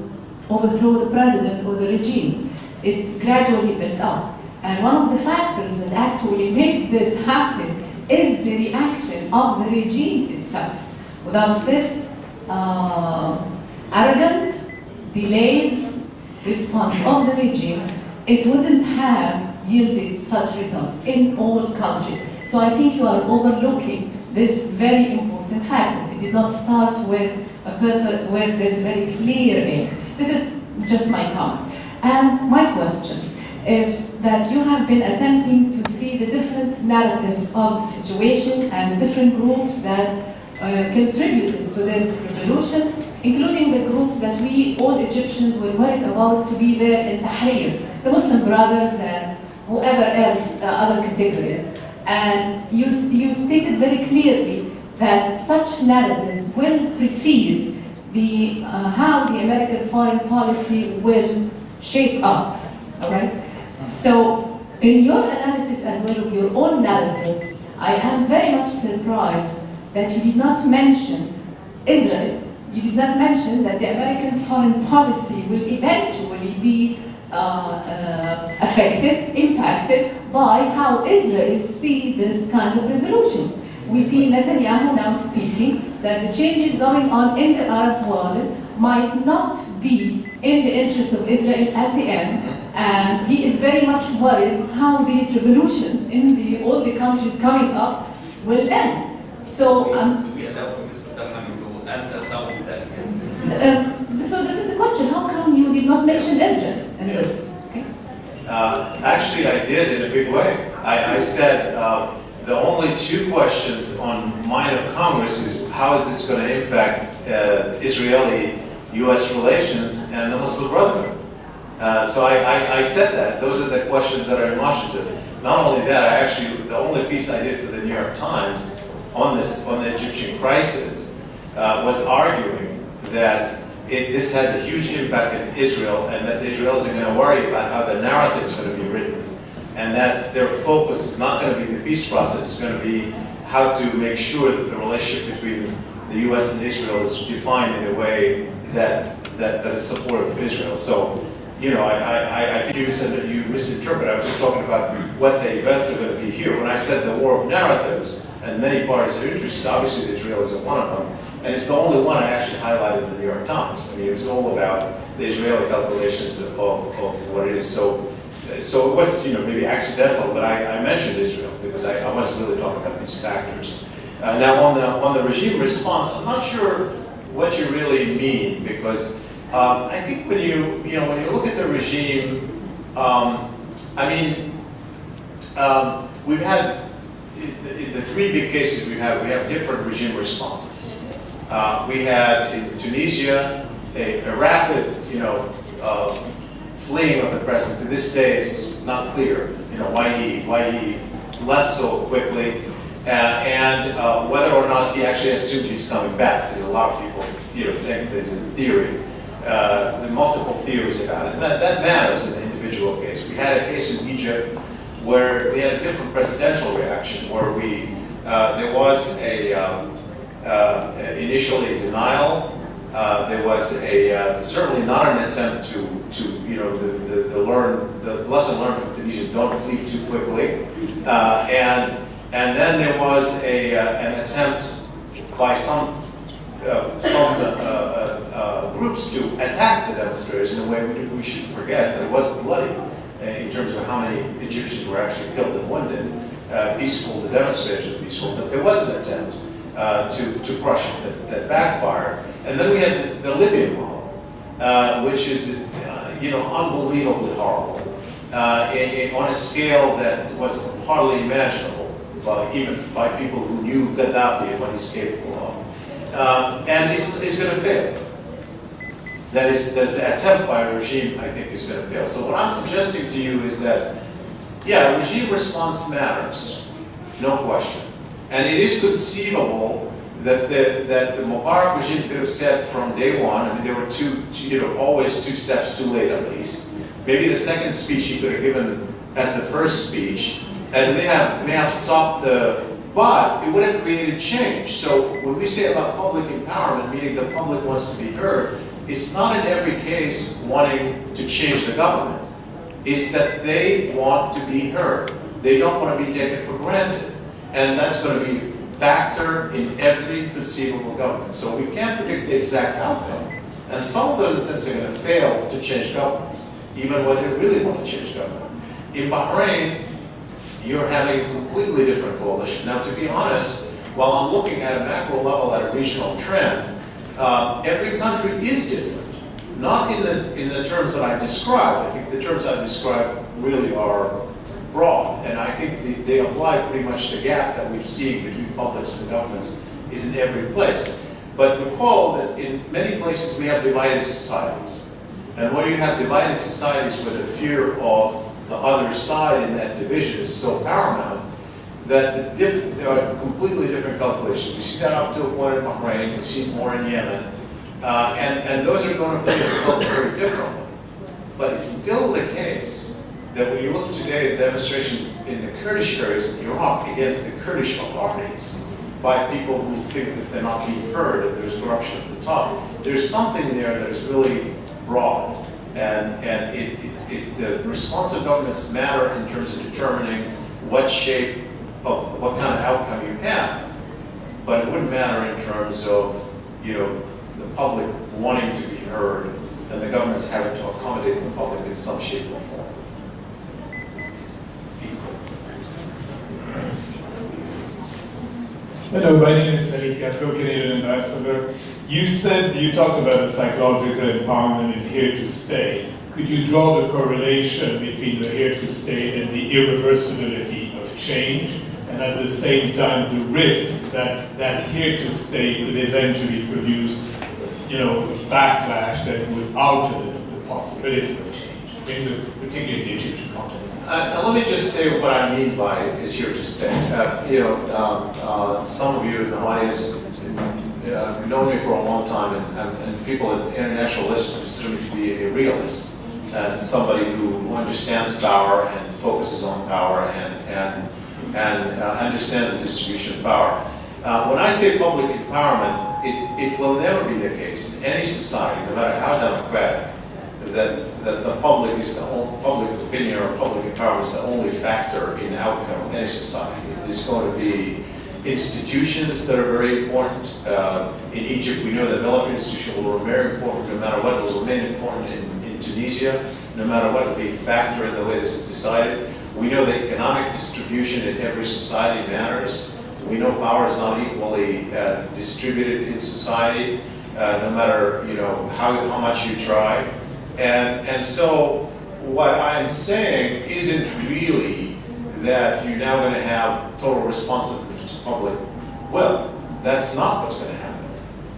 overthrow the president or the regime. It gradually built up. And one of the factors that actually made this happen is the reaction of the regime itself. Without this arrogant, delayed response of the regime, it wouldn't have yielded such results in all countries. So I think you are overlooking this very important factor. It did not start with a purpose, with this very clear aim. This is just my comment. And my question is that you have been attempting to see the different narratives of the situation and the different groups that contributed to this revolution, including the groups that we, all Egyptians, were worried about to be there in Tahrir, the Muslim Brothers and whoever else, other categories. And you stated very clearly that such narratives will precede how the American foreign policy will shape up, all right? So in your analysis as well of your own narrative, I am very much surprised that you did not mention Israel. You did not mention that the American foreign policy will eventually be affected, impacted by how Israel sees this kind of revolution. we see Netanyahu now speaking that the changes going on in the Arab world might not be in the interest of Israel at the end, and he is very much worried how these revolutions in all the countries coming up will end. So, do we allow Mr. Telhami to answer some of that? So this is the question: how come you did not mention Israel in this? Okay. Actually, I did in a big way. I said the only two questions on mind of Congress is how is this going to impact Israeli-U.S. relations and the Muslim Brotherhood. So I said that. Those are the questions that are in Washington. Not only that, the only piece I did for the New York Times on the Egyptian crisis was arguing that this has a huge impact in Israel, and that the Israelis are going to worry about how the narrative is going to be written, and that their focus is not going to be the peace process, it's going to be how to make sure that the relationship between the U.S. and Israel is defined in a way that is supportive of Israel. So, I think you misinterpret. I was just talking about what the events are going to be here. When I said the war of narratives, and many parties are interested, obviously the Israelis are one of them, and it's the only one I actually highlighted in the New York Times. I mean, it's all about the Israeli calculations of what it is. So it was, maybe accidental, but I mentioned Israel because I wasn't really talking about these factors. Now, on the regime response, I'm not sure what you really mean, because I think when you look at the regime, we've had the three big cases we have different regime responses. We had in Tunisia a rapid, fleeing of the president. To this day, it's not clear, why he left so quickly, and whether or not he actually assumed he's coming back. Because a lot of people, think that there's a theory. There are multiple theories about it. And that matters in the individual case. We had a case in Egypt where we had a different presidential reaction, where there was initially a denial. There was certainly not an attempt to the lesson learned from Tunisia: don't leave too quickly. And then there was an attempt by some groups to attack the demonstrators in a way we shouldn't forget that it was bloody in terms of how many Egyptians were actually killed and wounded. The demonstrators were peaceful, but there was an attempt to crush it that backfired. And then we had the Libyan model, which is unbelievably horrible on a scale that was hardly imaginable, even by people who knew Gaddafi and what he's capable of. And it's going to fail. There's the attempt by a regime, I think, is going to fail. So what I'm suggesting to you is that, regime response matters, no question. And it is conceivable that the Mubarak regime could have said from day one, there were always two steps too late at least. Maybe the second speech he could have given as the first speech, and may have stopped but it would have created change. So when we say about public empowerment, meaning the public wants to be heard, it's not in every case wanting to change the government. It's that they want to be heard. They don't want to be taken for granted. And that's going to be a factor in every conceivable government. So we can't predict the exact outcome. And some of those attempts are going to fail to change governments, even when they really want to change government. In Bahrain, you're having a completely different coalition. Now, to be honest, while I'm looking at a macro level at a regional trend, every country is different. Not in the terms that I've described. I think the terms I've described really are broad, and I think they apply pretty much the gap that we've seen between publics and governments is in every place. But recall that in many places we have divided societies. And when you have divided societies where the fear of the other side in that division is so paramount, that there are completely different calculations. We see that up to a point in Bahrain, we see more in Yemen, and those are going to play themselves very differently. But it's still the case that when you look today at the demonstration in the Kurdish areas in Iraq against the Kurdish authorities by people who think that they're not being heard and there's corruption at the top, there's something there that is really broad. And the response of governments matter in terms of determining what shape of what kind of outcome you have. but it wouldn't matter in terms of, the public wanting to be heard and the government's having to accommodate the public in some shape or form. Hello, my name is Farid Gafro, Canadian ambassador. You talked about the psychological empowerment is here to stay. Could you draw the correlation between the here to stay and the irreversibility of change, and at the same time the risk that that here to stay could eventually produce, backlash that would alter the possibility of change, particularly in the Egyptian context? Let me just say what I mean by is here to stay. Some of you in the audience know me for a long time, and people in international relations consider me to be a realist, somebody who understands power and focuses on power and understands the distribution of power. When I say public empowerment, it will never be the case in any society, no matter how democratic, that the public opinion or public empowerment is the only factor in the outcome of any society. There's going to be institutions that are very important. In Egypt, we know that military institutions will remain very important no matter what. It will remain important in Tunisia, no matter what. It will be a factor in the way this is decided. We know that economic distribution in every society matters. We know power is not equally distributed in society, no matter how much you try. And so what I'm saying isn't really that you're now going to have total responsiveness to public will. That's not what's going to happen.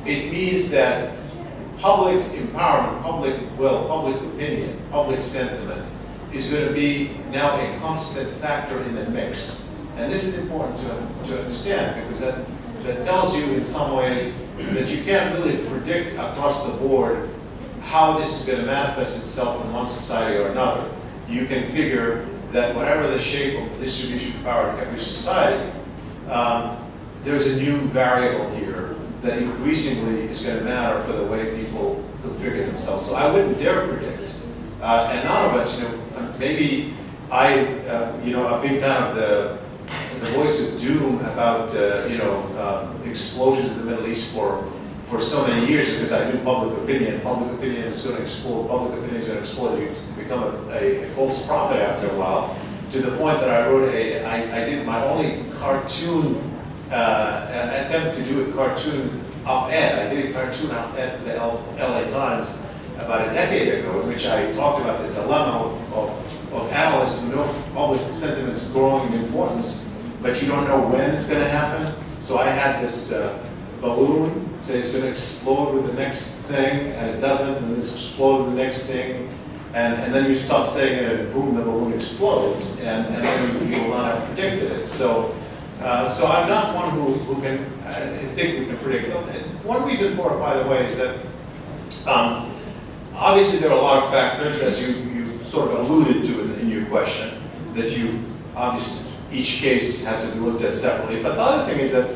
It means that public empowerment, public will, public opinion, public sentiment is going to be now a constant factor in the mix. And this is important to understand, because that tells you in some ways that you can't really predict across the board how this is going to manifest itself in one society or another. You can figure that whatever the shape of distribution of power in every society, there's a new variable here that increasingly is going to matter for the way people configure themselves. So I wouldn't dare predict. And none of us, maybe I've been kind of the voice of doom about explosions in the Middle East for so many years, because I knew public opinion. Public opinion is going to explode. Public opinion is going to explode. You become a false prophet after a while, to the point that I wrote I did my only cartoon attempt to do a cartoon op-ed. I did a cartoon op-ed for the LA Times about a decade ago, in which I talked about the dilemma of analysts who know public sentiment is growing in importance, but you don't know when it's going to happen. So I had this balloon say it's going to explode with the next thing, and it doesn't, and it's explode with the next thing, and then you stop saying it, and boom, the balloon explodes, and then you will not have predicted it. So I'm not one who can think we can predict it. One reason for it, by the way, is that obviously there are a lot of factors, as you sort of alluded to in your question, that you obviously each case has to be looked at separately. But the other thing is that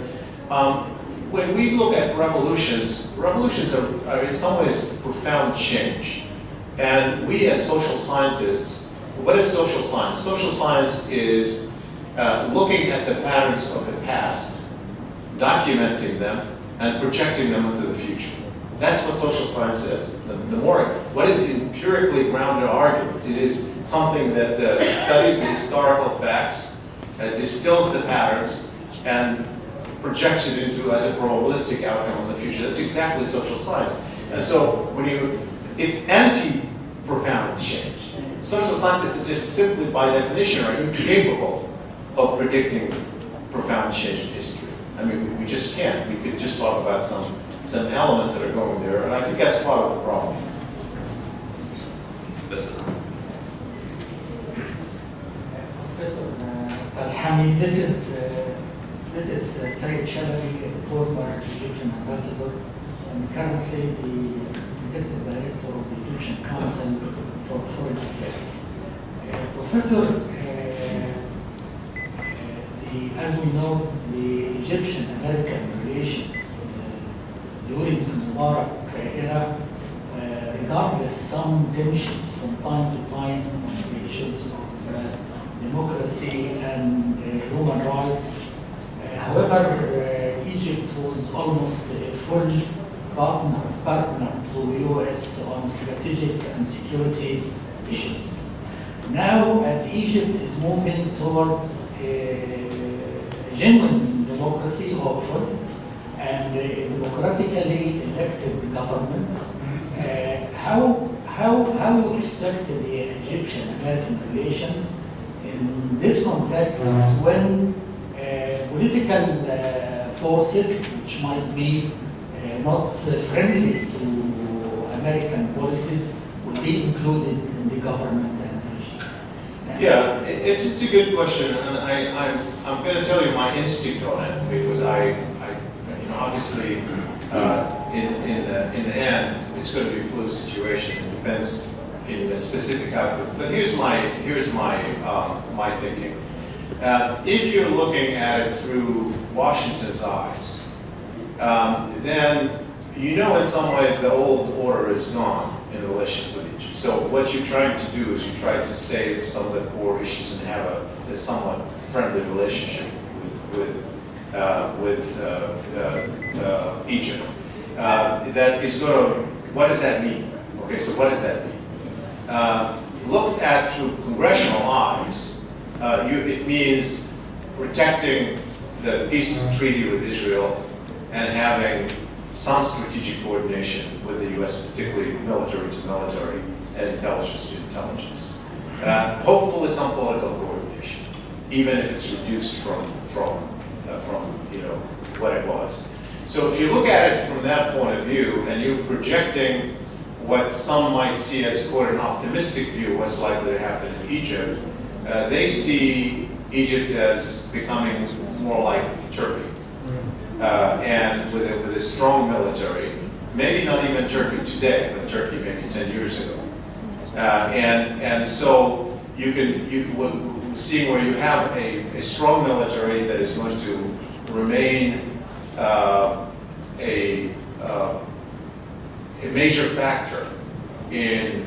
when we look at revolutions are in some ways profound change. And we as social scientists, what is social science? Social science is looking at the patterns of the past, documenting them, and projecting them into the future. That's what social science is. What is empirically grounded argument? It is something that studies the historical facts, distills the patterns, and projects it into as a probabilistic outcome in the future. That's exactly social science. And so it's anti-profound change. Social scientists are just simply by definition are incapable of predicting profound change in history. I mean, we just can't. We could just talk about some elements that are going there, and I think that's part of the problem. Professor Telhami, this is Sayyid Shibley, former Egyptian ambassador, and currently the executive director of the Egyptian Council for Foreign Affairs. Professor, as we know, the Egyptian-American relations during the Mubarak era, regardless some tensions from time to time on the issues of democracy and human rights. However, Egypt was almost a full partner to U.S. on strategic and security issues. Now, as Egypt is moving towards a genuine democracy, hopeful, and a democratically elected government, how you respect the Egyptian-American relations in this context when political forces, which might be not friendly to American policies, will be included in the government and regime? Yeah, it's a good question, and I'm going to tell you my instinct on it, because obviously in the end it's going to be a fluid situation. It depends in the specific output. But here's my my thinking. If you're looking at it through Washington's eyes, then in some ways the old order is gone in relation with Egypt. So what you're trying to do is you try to save some of the core issues and have a somewhat friendly relationship with Egypt. That is going to, what does that mean? Okay, so what does that mean? Looked at through congressional eyes, it means protecting the peace treaty with Israel and having some strategic coordination with the U.S., particularly military to military and intelligence to intelligence. Hopefully some political coordination, even if it's reduced from what it was. So if you look at it from that point of view, and you're projecting what some might see as quote an optimistic view of what's likely to happen in Egypt, they see Egypt as becoming more like Turkey, and with a strong military. Maybe not even Turkey today, but Turkey maybe 10 years ago. And so you see where you have a strong military that is going to remain a major factor in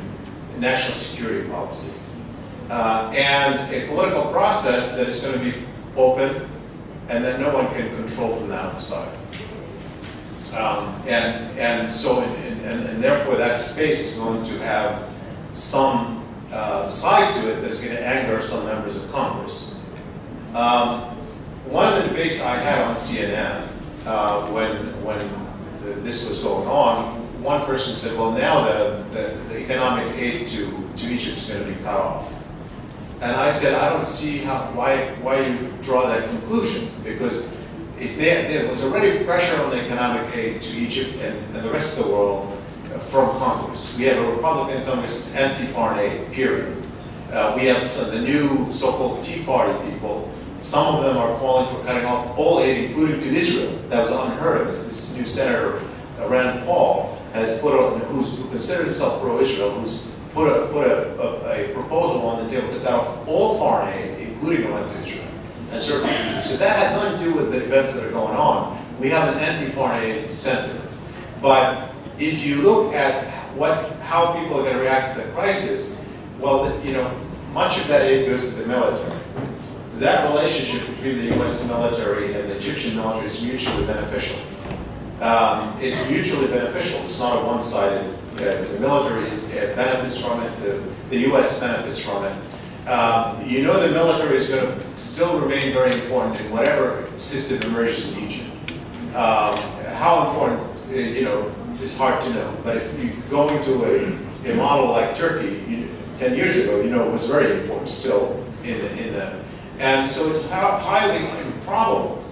national security policy, and a political process that is going to be open and that no one can control from the outside. And therefore that space is going to have some side to it that's going to anger some members of Congress. One of the debates I had on CNN when this was going on, one person said, well, now the economic aid to Egypt is going to be cut off. And I said, I don't see why you draw that conclusion, because there was already pressure on the economic aid to Egypt and the rest of the world from Congress. We have a Republican Congress that's anti-foreign aid, period. We have the new so-called Tea Party people. Some of them are calling for cutting off all aid, including to Israel. That was unheard of. This new Senator Rand Paul has who considered himself pro-Israel, who's put a proposal on the table to cut off all foreign aid, including going to Israel. And certainly, so that had nothing to do with the events that are going on. We have an anti-foreign aid sentiment. But if you look at how people are going to react to the crisis, well, much of that aid goes to the military. That relationship between the U.S. military and the Egyptian military is mutually beneficial. It's mutually beneficial. It's not a one-sided. The military benefits from it. The U.S. benefits from it. The military is going to still remain very important in whatever system emerges in Egypt. How important, is hard to know. But if you go into a model like Turkey, 10 years ago, it was very important still in the. And so it's highly improbable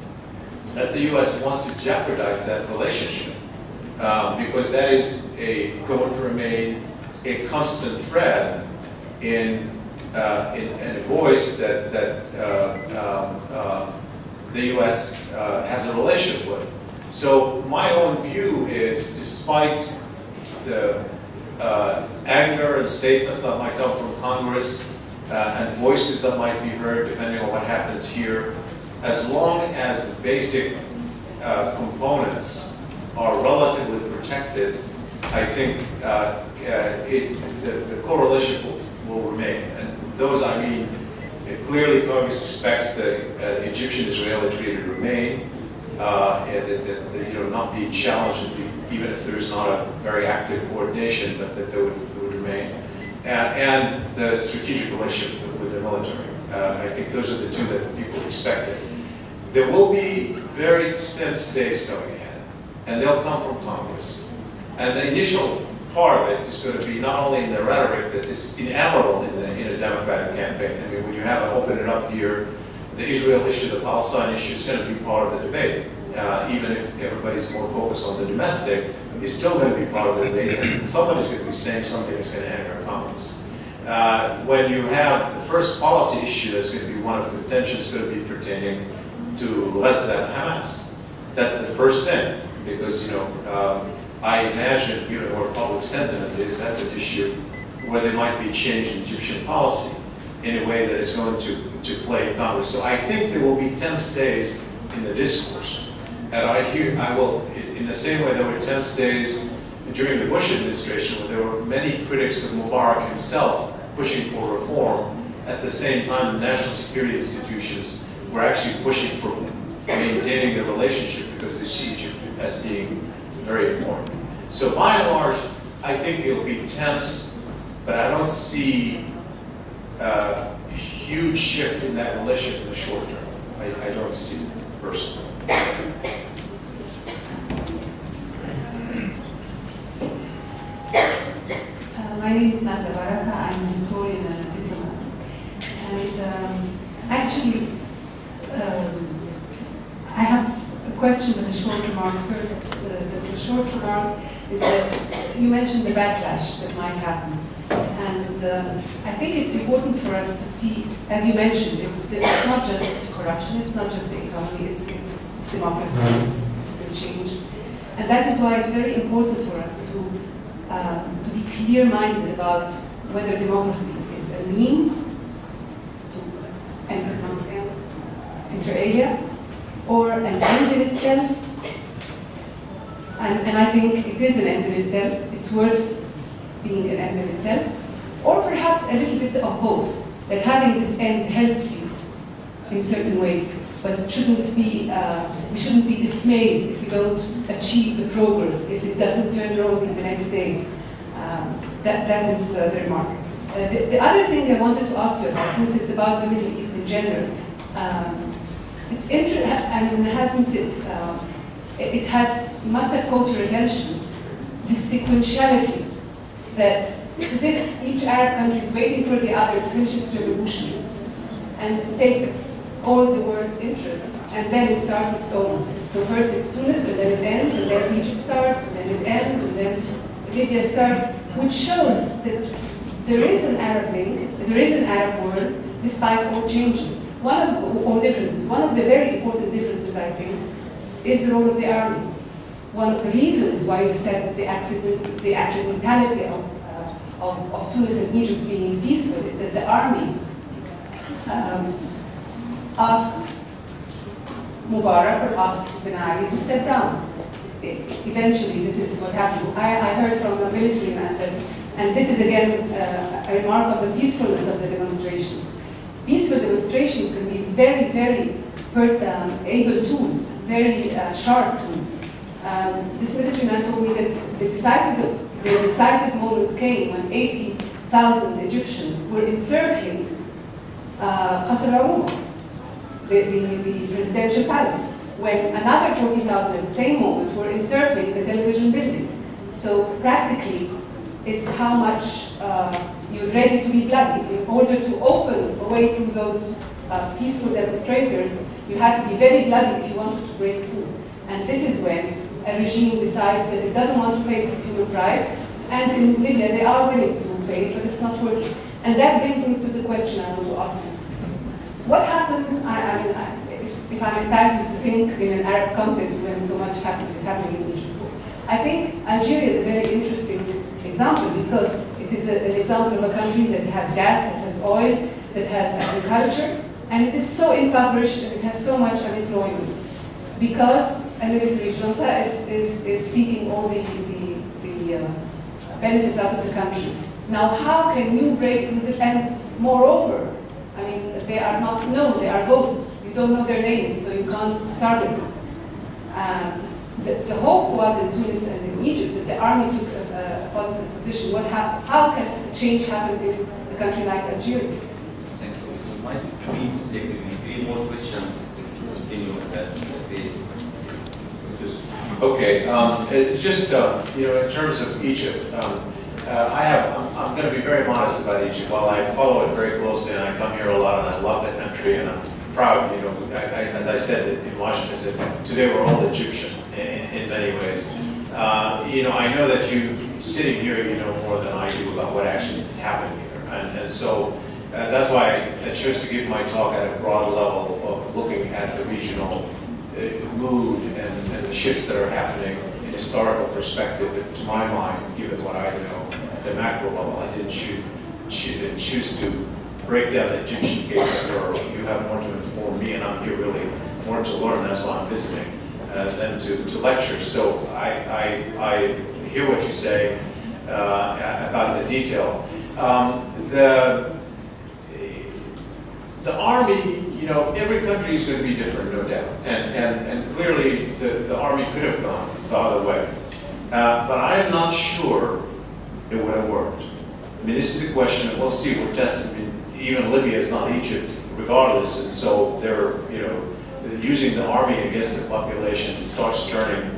that the U.S. wants to jeopardize that relationship, because that is going to remain a constant thread in a voice that the U.S. has a relationship with. So my own view is, despite the anger and statements that might come from Congress and voices that might be heard depending on what happens here, as long as the basic components are relatively protected, I think the correlation will remain. And those, clearly Congress expects the Egyptian-Israeli treaty to remain. not be challenged, even if there's not a very active coordination, but that they would remain. And the strategic relationship with the military. I think those are the two that people expected. There will be very tense days coming ahead, and they'll come from Congress. And the initial part of it is going to be not only in the rhetoric that is inevitable in a Democratic campaign. I mean, when you have it open it up here, the Israel issue, the Palestine issue is going to be part of the debate. Even if everybody's more focused on the domestic, it's still going to be part of the debate, and somebody's going to be saying something that's going to anger Congress. When you have the first policy issue that's going to be one of the contentions is going to be pertaining to Gaza and Hamas. That's the first thing, because I imagine, given where public sentiment is, that's an issue where there might be a change in Egyptian policy in a way that is going to play in Congress. So I think there will be tense days in the discourse. And I will, in the same way there were tense days during the Bush administration, where there were many critics of Mubarak himself pushing for reform, at the same time the national security institutions were actually pushing for maintaining the relationship because they see Egypt as being very important. So by and large, I think it'll be tense, but I don't see a huge shift in that relation in the short term. I don't see it personally. My name is Nanda Baraka. I'm a historian and a diplomat. And actually, I have a question and a short remark first. The short remark is that you mentioned the backlash that might happen. And I think it's important for us to see, as you mentioned, it's not just corruption, it's not just the economy, it's democracy, it's the change. And that is why it's very important for us to be clear-minded about whether democracy is a means to inter alia or an end in itself. And I think it is an end in itself. It's worth being an end in itself. Or perhaps a little bit of both, that having this end helps you in certain ways, but shouldn't be, we shouldn't be dismayed if we don't achieve the progress, if it doesn't turn rosy the next day. That is the remark. The other thing I wanted to ask you about, since it's about the Middle East in general, it's interesting, I mean, hasn't it, must have caught your attention, the sequentiality, that it's as if each Arab country is waiting for the other to finish its revolution and take all the world's interest, and then it starts its own. So first it's Tunis, and then it ends, and then Egypt starts, and then it ends, and then Libya starts, which shows that there is an Arab link, there is an Arab world, despite all changes. All differences. One of the very important differences, I think, is the role of the army. One of the reasons why you said the accidentality of Tunis and Egypt being peaceful is that the army asked Mubarak or asked Ben Ali to step down. Eventually, this is what happened. I heard from a military man that, and this is again a remark on the peacefulness of the demonstrations. Peaceful demonstrations can be very, very able tools, very sharp tools. This military man told me that the decisive moment came when 80,000 Egyptians were encircling Qasr al-Aruma, the presidential palace, when another 40,000 at the same moment were encircling the television building. So practically, it's how much you're ready to be bloody. In order to open a way through those peaceful demonstrators, you had to be very bloody if you wanted to break through. And this is when a regime decides that it doesn't want to pay this human price, and in Libya they are willing to pay, but it's not working. And that brings me to the question I want to ask you. What happens, if I'm entitled to think in an Arab context when so much is happening in Egypt? I think Algeria is a very interesting example because it is an example of a country that has gas, that has oil, that has agriculture, and it is so impoverished and it has so much unemployment because a military junta is seeking all the benefits out of the country. Now, how can you break through this? And moreover, I mean, they are not known, they are ghosts. You don't know their names, so you can't target them. The hope was in Tunis and in Egypt that the army took a positive position. How can change happen in a country like Algeria? Thank you. We might need to take maybe 3 more questions to continue with that phase. Okay, just in terms of Egypt, I'm going to be very modest about Egypt. While I follow it very closely and I come here a lot and I love the country and I'm proud, as I said in Washington, I said, today we're all Egyptian in many ways. I know that you, sitting here, you know more than I do about what actually happened here. And so that's why I chose to give my talk at a broad level of looking at the regional mood and the shifts that are happening in historical perspective. But to my mind, given what I know at the macro level, I didn't choose to break down the Egyptian case where you have more to inform me, and I'm here really more to learn. That's why I'm visiting than to lecture. So I hear what you say about the detail. The army, every country is going to be different, no doubt. And clearly the army could have gone the other way. But I am not sure it would have worked. I mean, this is the question, and we'll see, we're testing. Even Libya is not Egypt, regardless, and so they're, using the army against the population starts turning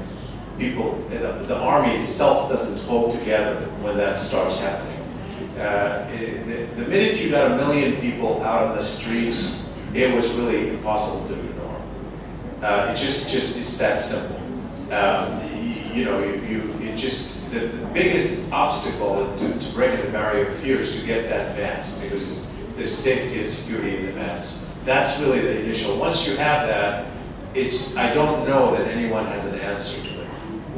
people, the army itself doesn't hold together when that starts happening. The minute you got 1 million people out on the streets, it was really impossible to ignore. It's that simple. The biggest obstacle to breaking the barrier of fear is to get that mass, because there's safety and security in the mass. That's really the initial. Once you have that, I don't know that anyone has an answer to it.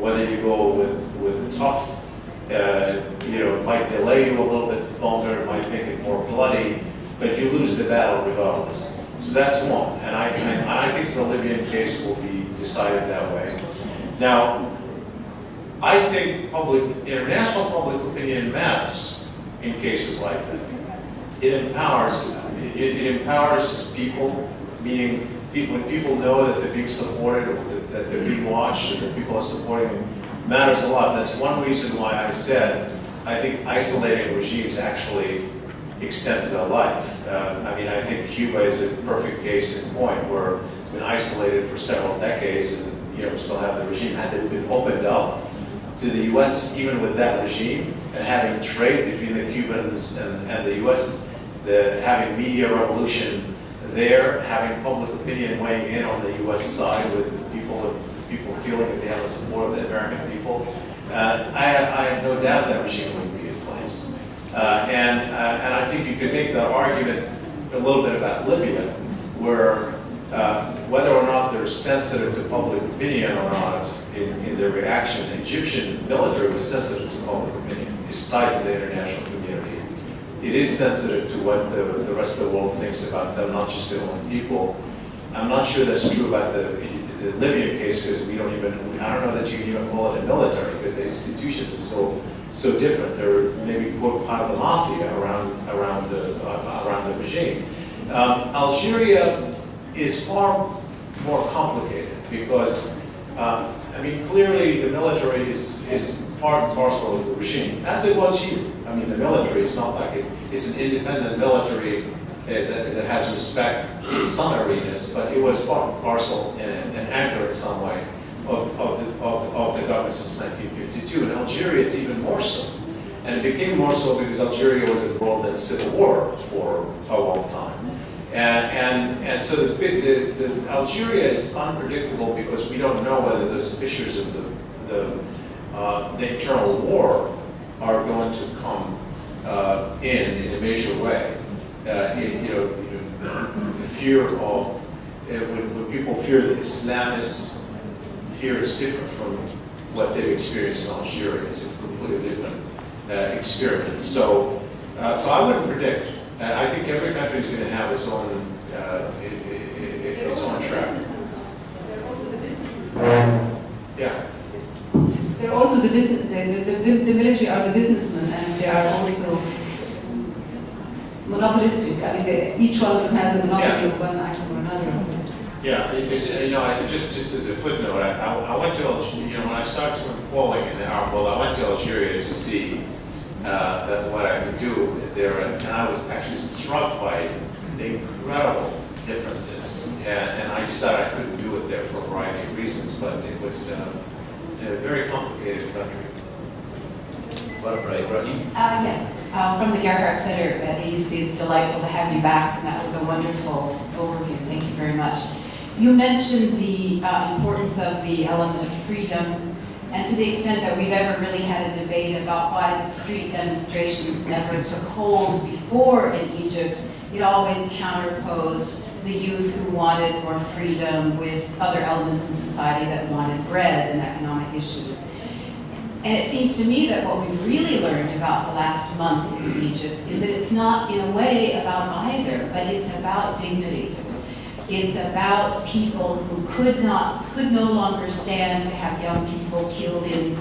Whether you go with tough, it might delay you a little bit longer, it might make it more bloody, but you lose the battle regardless. So that's one, and I think the Libyan case will be decided that way. Now, I think international public opinion matters in cases like that. It empowers people, meaning when people know that they're being supported, or that they're being watched, and that people are supporting them, matters a lot. That's one reason why I said I think isolating regimes actually extends their life. I think Cuba is a perfect case in point where it's been isolated for several decades, and still have the regime. Had it been opened up to the U.S., even with that regime, and having trade between the Cubans and the U.S., having media revolution there, having public opinion weighing in on the U.S. side with people feeling that they have the support of the American people, I have no doubt that regime would be in place. And I think you could make the argument a little bit about Libya, where whether or not they're sensitive to public opinion or not in their reaction, the Egyptian military was sensitive to public opinion. It's tied to the international community. It is sensitive to what the rest of the world thinks about them, not just their own people. I'm not sure that's true about the Libyan case, because I don't know that you can even call it a military, because the institutions are so different. They're maybe quote part of the mafia around the regime. Algeria is far more complicated because clearly the military is part and parcel of the regime, as it was here. The military is not like it's an independent military that has respect in some arenas, but it was part and parcel and anchor in some way of the government since 1952. In Algeria, it's even more so. And it became more so because Algeria was involved in civil war for a long time. And so the Algeria is unpredictable because we don't know whether those fissures of the internal war are going to come in a major way. The fear of when people fear the Islamists, fear is different from what they've experienced in Algeria. It's a completely different experiment. So I wouldn't predict. I think every country is going to have its own track. Yeah. They're also the military are the businessmen, and they are also monopolistic. Each one of them has a monopoly of one item or another. Yeah, just as a footnote, I went to Algeria, when I started polling in the Arab world, I went to Algeria to see what I could do there, and I was actually struck by the incredible differences. And I decided I couldn't do it there for a variety of reasons, but it was a very complicated country. Barbara Ibrahim. Yes, from the Gerhardt Center at AUC, it's delightful to have you back, and that was a wonderful overview. Thank you very much. You mentioned the importance of the element of freedom, and to the extent that we've ever really had a debate about why the street demonstrations never took hold before in Egypt, it always counterposed the youth who wanted more freedom with other elements in society that wanted bread and economic issues. And it seems to me that what we've really learned about the last month in Egypt is that it's not, in a way, about either, but it's about dignity. It's about people who could no longer stand to have young people killed in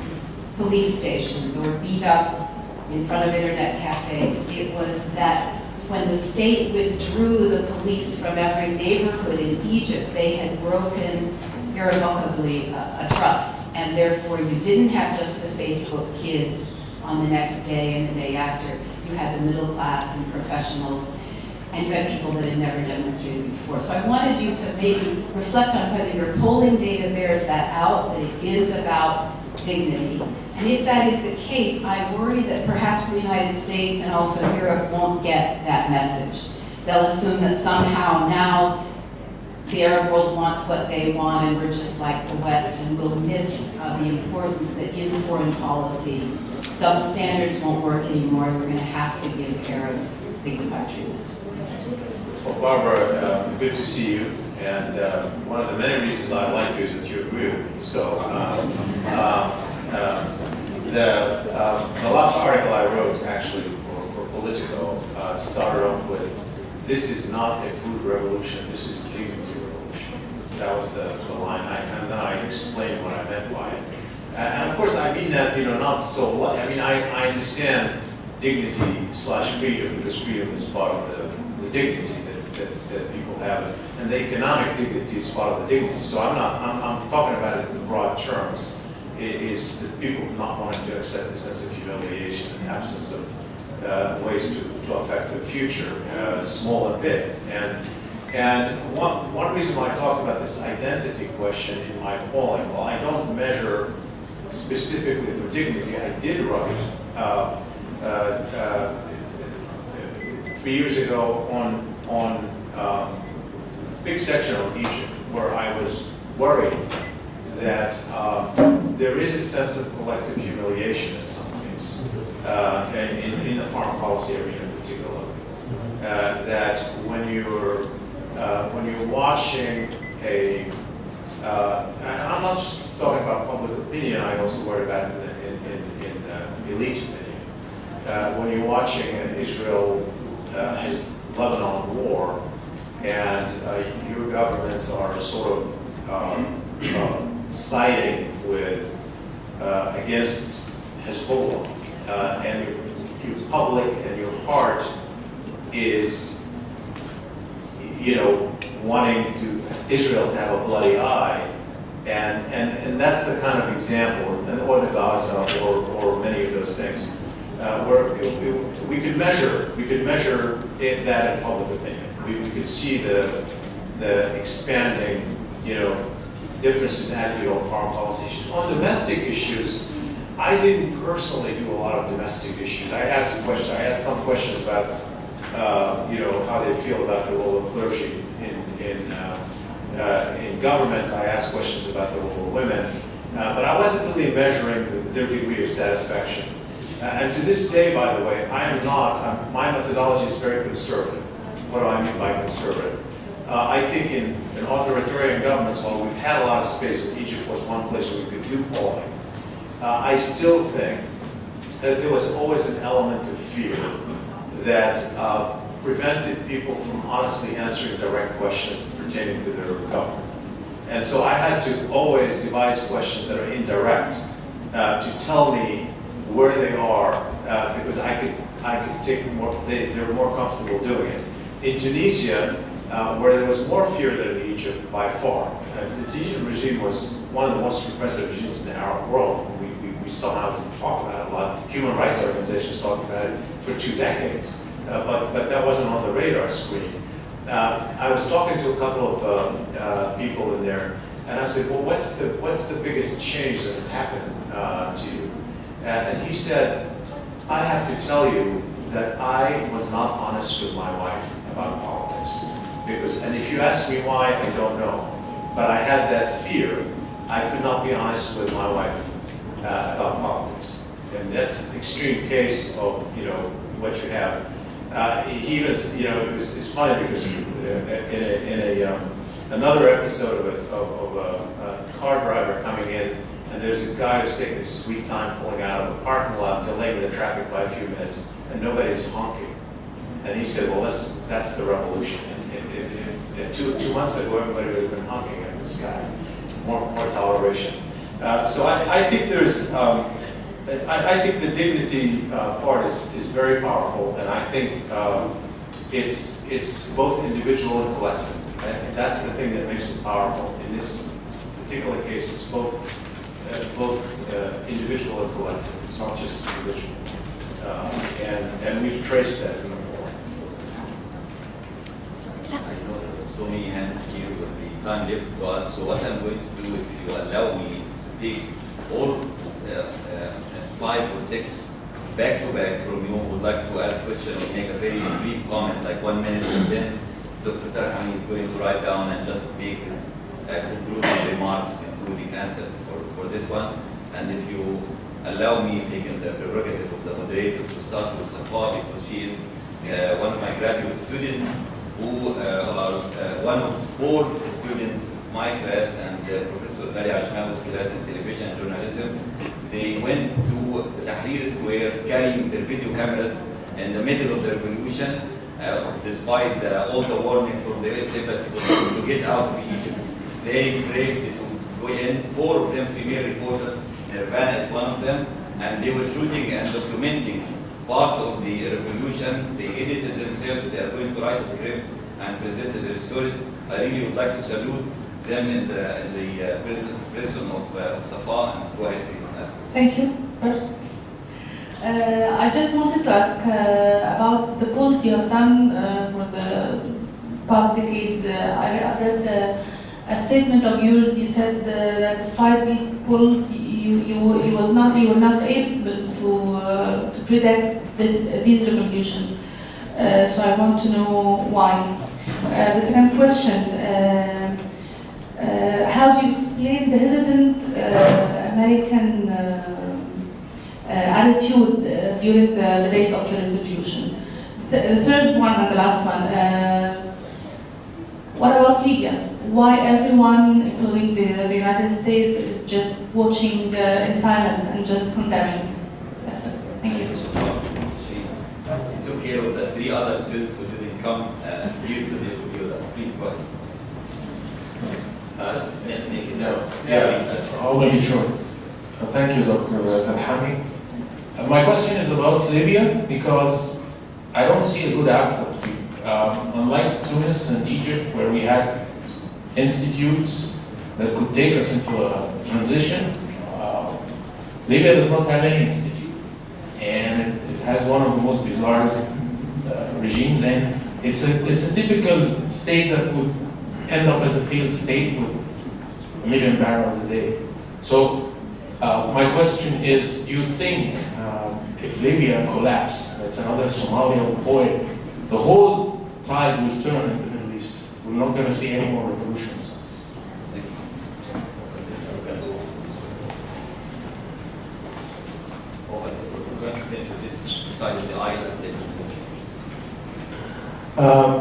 police stations or beat up in front of internet cafes. It was that when the state withdrew the police from every neighborhood in Egypt, they had broken irrevocably a trust, and therefore you didn't have just the Facebook kids on the next day and the day after. You had the middle class and professionals, and you had people that had never demonstrated before. So I wanted you to maybe reflect on whether your polling data bears that out, that it is about dignity. And if that is the case, I worry that perhaps the United States and also Europe won't get that message. They'll assume that somehow now the Arab world wants what they want and we're just like the West, and we'll miss the importance that in foreign policy, double standards won't work anymore. We're going to have to give Arabs dignified treatment. Well, Barbara, good to see you. And one of the many reasons I like you is that you agree with me. So the last article I wrote actually for Politico started off with, "This is not a food revolution, this is a dignity revolution." That was the line, and then I explained what I meant by it. And of course I mean that, not so, I mean, I understand dignity/freedom, because freedom is part of the dignity that people have, and the economic dignity is part of the dignity. So I'm talking about it in broad terms. Is that people not wanting to accept the sense of humiliation and absence of ways to affect the future, small and big. And one reason why I talked about this identity question in my polling, well, I don't measure specifically for dignity. I did write 3 years ago on a big section of Egypt where I was worried that there is a sense of collective humiliation in some ways, in the foreign policy arena in particular. That when you're watching and I'm not just talking about public opinion, I also worry about it in elite opinion. When you're watching an Israel-Lebanon war, and your governments are sort of siding with against Hezbollah, and your public and your heart is, wanting Israel to have a bloody eye, and that's the kind of example, or the Gaza, or many of those things, where we could measure that in public opinion. We could see the expanding, differences in attitude on foreign policy issues. On domestic issues, I didn't personally do a lot of domestic issues. I asked some questions about, how they feel about the role of clergy in government. I asked questions about the role of women, but I wasn't really measuring their degree of satisfaction. And to this day, by the way, I am not. My methodology is very conservative. What do I mean by conservative? I think in authoritarian governments, while we've had a lot of space, and Egypt was one place where we could do polling, I still think that there was always an element of fear that prevented people from honestly answering direct questions pertaining to their government. And so I had to always devise questions that are indirect to tell me where they are, because I could take more, they were more comfortable doing it. In Tunisia, where there was more fear than in Egypt by far. The Egyptian regime was one of the most repressive regimes in the Arab world. We somehow didn't talk about it a lot. Human rights organizations talked about it for 2 decades, but that wasn't on the radar screen. I was talking to a couple of people in there, and I said, well, what's the biggest change that has happened to you? And he said, I have to tell you that I was not honest with my wife about politics. And if you ask me why, I don't know. But I had that fear. I could not be honest with my wife about politics. And that's an extreme case of, what you have. He even, it's funny because in another episode of a car driver coming in, and there's a guy who's taking his sweet time pulling out of a parking lot, delaying the traffic by a few minutes, and nobody's honking. And he said, well, that's the revolution. And 2 months ago, everybody would have been honking at this guy. More toleration. So I think there's, I think the dignity part is very powerful, and I think it's both individual and collective. And that's the thing that makes it powerful. In this particular case, it's both individual and collective. It's not just individual. And we've traced that in the war. I know there are so many hands here, but the time left to us. So what I'm going to do, if you allow me to take all 5 or 6 back to back from you, would like to ask questions or make a very brief comment, like 1 minute, and then Dr. Telhami is going to write down and just make his concluding remarks, including answers for this one. And if you allow me, taking the prerogative of the moderator, to start with Safa, because she is one of my graduate students who are one of 4 students of my class and Professor Mary Ashmalu's class in television and journalism. They went to Tahrir Square carrying their video cameras in the middle of the revolution, despite all the warning from the US Embassy to get out of Egypt. They braved to go in, 4 of them female reporters, Nirvana is one of them, and they were shooting and documenting part of the revolution. They edited themselves, they are going to write a script and presented their stories. I really would like to salute them in the prison of Safa, and go ahead please and ask. Thank you. First, I just wanted to ask about the polls you have done for the past decades. I read a statement of yours. You said that despite the polls, you were not able to predict these revolutions. So I want to know why. The second question: how do you explain the hesitant American attitude during the days of the revolution? The third one and the last one. What about Libya? Why everyone, including the United States, is just watching in silence and just condemning? That's it. Thank you. She took care of the 3 other students who didn't come here today to be with us. Please go ahead. I'll make it short. Thank you, Dr. Telhami. My question is about Libya, because I don't see a good output. Unlike Tunis and Egypt, where we had institutes that could take us into a transition, Libya does not have any institute. And it has one of the most bizarre regimes, and it's a typical state that would end up as a failed state with 1 million barrels a day. So my question is, do you think if Libya collapses, that's another Somalia with oil, the whole tide will turn in the Middle East? We're not going to see any more revolutions.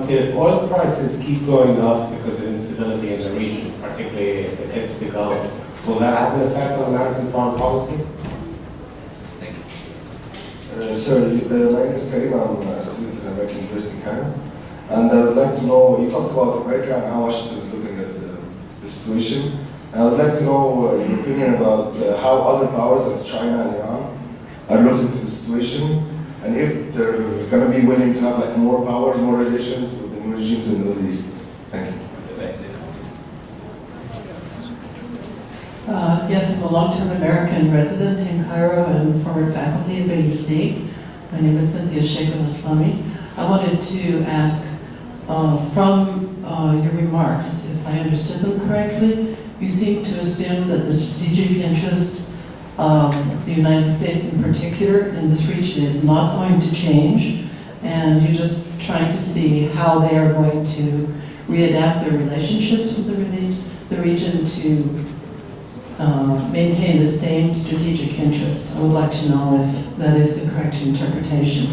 If oil prices keep going up because of instability in the region, particularly if it hits the Gulf, will that have an effect on American foreign policy? Thank you. Sir, my name is Karim. I'm a student at American University in Cairo. And I would like to know, you talked about America and how Washington is looking at the situation. And I would like to know your opinion about how other powers, as China and Iran, are looking to the situation, and if they're going to be willing to have like more power, more relations with the new regimes in the Middle East. Thank you. Yes, I'm a long-term American resident in Cairo and former faculty of AUC. My name is Cynthia Sheikh al-Islami. I wanted to ask, from your remarks, if I understood them correctly, you seem to assume that the strategic interest of the United States in particular in this region is not going to change, and you're just trying to see how they are going to readapt their relationships with the region to maintain the same strategic interest. I would like to know if that is the correct interpretation.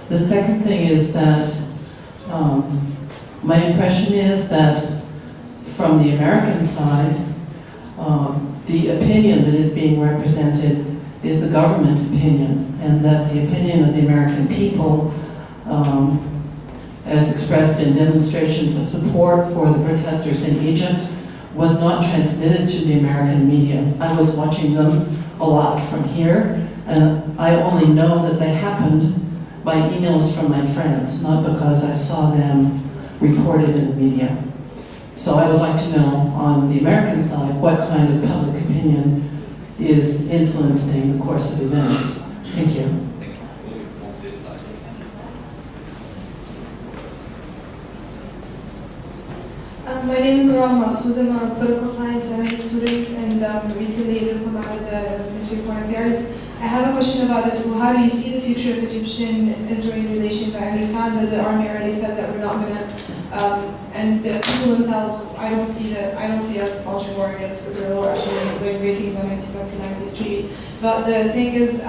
The second thing is that my impression is that from the American side, the opinion that is being represented is the government opinion, and that the opinion of the American people, as expressed in demonstrations of support for the protesters in Egypt, was not transmitted to the American media. I was watching them a lot from here, and I only know that they happened by emails from my friends, not because I saw them reported in the media. So I would like to know, on the American side, what kind of public opinion is influencing the course of events. Thank you. Thank you. We'll move this side. My name is Nurul Masood. I'm a political science MA student and recently come out of the Ministry of Foreign Affairs. I have a question about how do you see the future of Egyptian-Israeli relations? I understand that the army already said that we're not going to, and the people themselves, I don't see us launching war against Israel or actually breaking the 1979 peace treaty. But the thing is,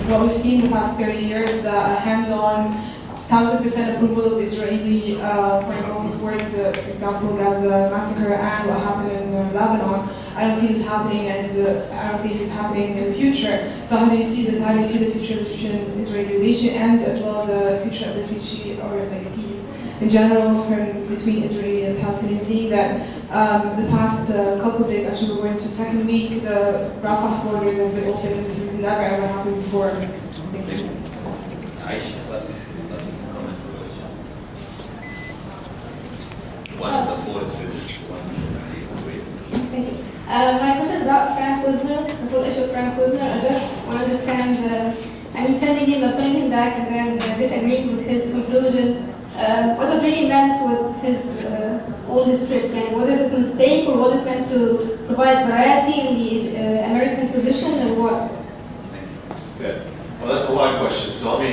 what we've seen in the past 30 years, the hands-on 1000% approval of Israeli foreign policy towards, for example, Gaza massacre and what happened in Lebanon. I don't see this happening, and I don't see this happening in the future. So how do you see this? How do you see the future of Egyptian-Israeli relation, and as well the future of the peace treaty, or like peace in general between Israeli and Palestinian? Seeing that the past couple of days, actually we're going to second week, the Rafah borders have been open, and this has never ever happened before. Thank you. Aisha, last comment or question. One of the four is finished, one is great. Thank you. My question is about Frank Wisner, the full issue of Frank Wisner. I just want to understand, sending him, putting him back, and then disagreeing with his conclusion. What was really meant with his all his trip? Was it a mistake, or was it meant to provide variety in the American position, or what? Good. Well, that's a lot of questions. So let me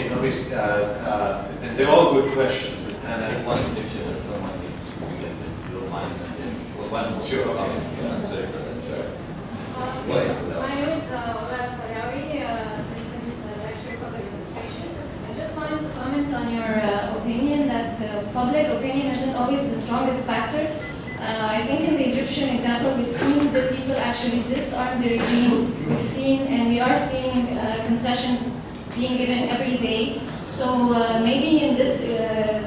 and they're all good questions. And I think one exception is someone because you don't mind. One Sure. I'm sorry for that. sorry. Go ahead. My name is Ola Falawi, Assistant Lecturer of Public Administration. I just wanted to comment on your opinion that public opinion isn't always the strongest factor. I think in the Egyptian example, we've seen the people actually disarm the regime. We've seen, and we are seeing concessions being given every day. So maybe in this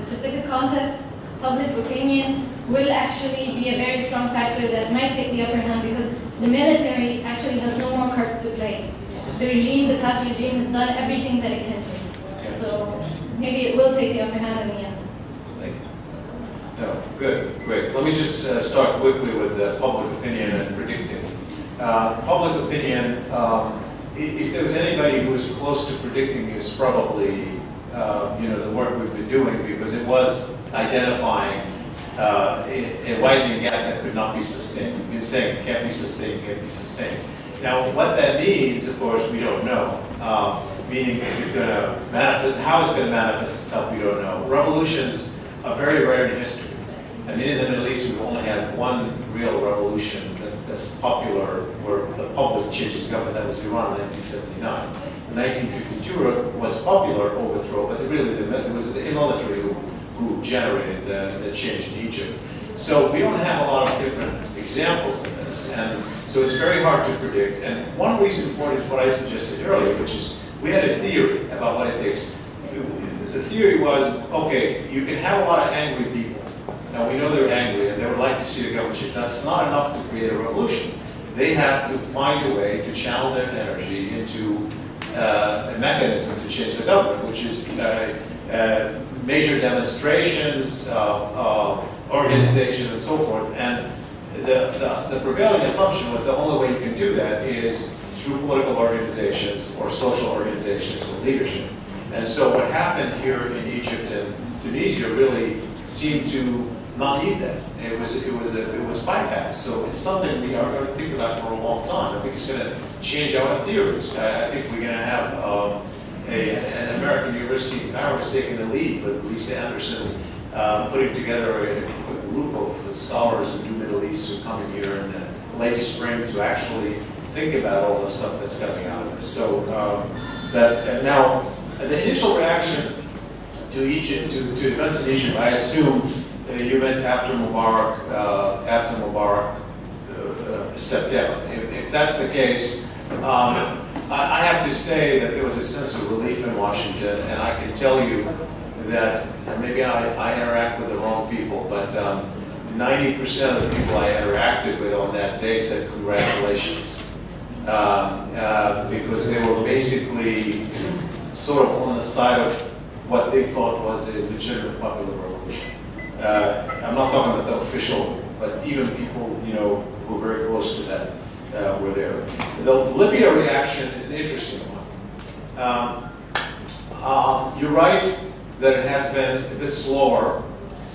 specific context, public opinion will actually be a very strong factor that might take the upper hand, because the military actually has no more cards to play. The regime, the past regime, has done everything that it can do. So maybe it will take the upper hand in the end. No, good, great. Let me just start quickly with public opinion and predicting. Public opinion, if there was anybody who was close to predicting, it's probably the work we've been doing, because it was identifying a widening gap that could not be sustained. You've been saying it can't be sustained, can't be sustained. Now, what that means, of course, we don't know. Meaning, is it going to manifest? How it's going to manifest itself, we don't know. Revolutions are very rare in history. I mean, in the Middle East, we've only had one real revolution that's popular, where the public changed the government. That was Iran in 1979. The 1952 was popular overthrow, but it was the military who generated the change in Egypt. So we don't have a lot of different examples of this, and so it's very hard to predict. And one reason for it is what I suggested earlier, which is we had a theory about what it takes. The theory was, okay, you can have a lot of angry people. Now we know they're angry and they would like to see the government change. That's not enough to create a revolution. They have to find a way to channel their energy into a mechanism to change the government, which is major demonstrations, organization and so forth. And the prevailing assumption was the only way you can do that is through political organizations or social organizations or leadership. And so what happened here in Egypt and Tunisia really seemed to not need that. It was bypassed. So it's something we are going to think about for a long time. I think it's going to change our theories. I think we're going to have an American university in Paris taking the lead with Lisa Anderson, putting together a group of scholars who do Middle East who come in here in the late spring to actually think about all the stuff that's coming out of this. So now the initial reaction to Egypt, to events in Egypt, I assume you meant after Mubarak stepped down. If that's the case, I have to say that there was a sense of relief in Washington, and I can tell you that maybe I interact with the wrong people, but 90% of the people I interacted with on that day said congratulations, because they were basically sort of on the side of what they thought was a legitimate popular revolution. I'm not talking about the official, but even people who were very close to that were there. The Libya reaction is an interesting one. You're right that it has been a bit slower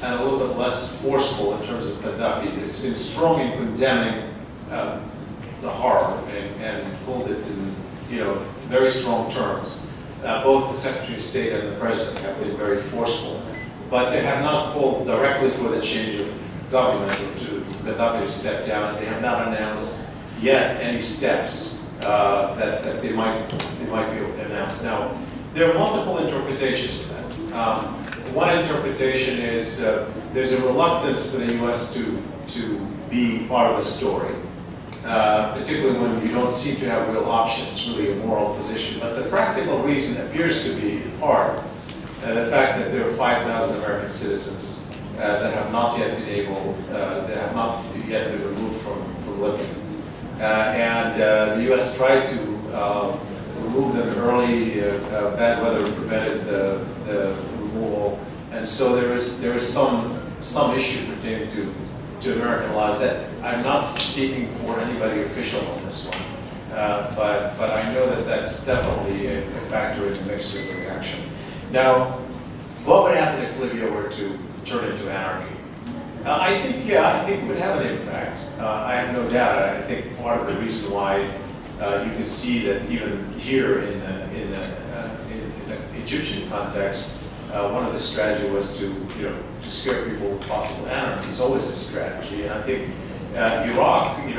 and a little bit less forceful in terms of Gaddafi. It's been strong in condemning the horror and pulled it in very strong terms. Both the Secretary of State and the President have been very forceful, but they have not called directly for the change of government or to Gaddafi to step down. They have not announced yet any steps that they might be able to announce. Now, there are multiple interpretations of that. One interpretation is there's a reluctance for the U.S. to be part of the story, particularly when you don't seem to have real options. It's really a moral position. But the practical reason appears to be, in part, the fact that there are 5,000 American citizens that have not yet been removed from Libya. And the U.S. tried to remove them early. Bad weather prevented the removal. And so there is some issue pertaining to American laws that I'm not speaking for anybody official on this one, but I know that that's definitely a factor in the mix of the reaction. Now, what would happen if Libya were to turn into anarchy? I think it would have an impact. I have no doubt. I think part of the reason why you can see that even here in the Egyptian context, one of the strategy was to scare people with possible anarchy. It's always a strategy, and I think Iraq, when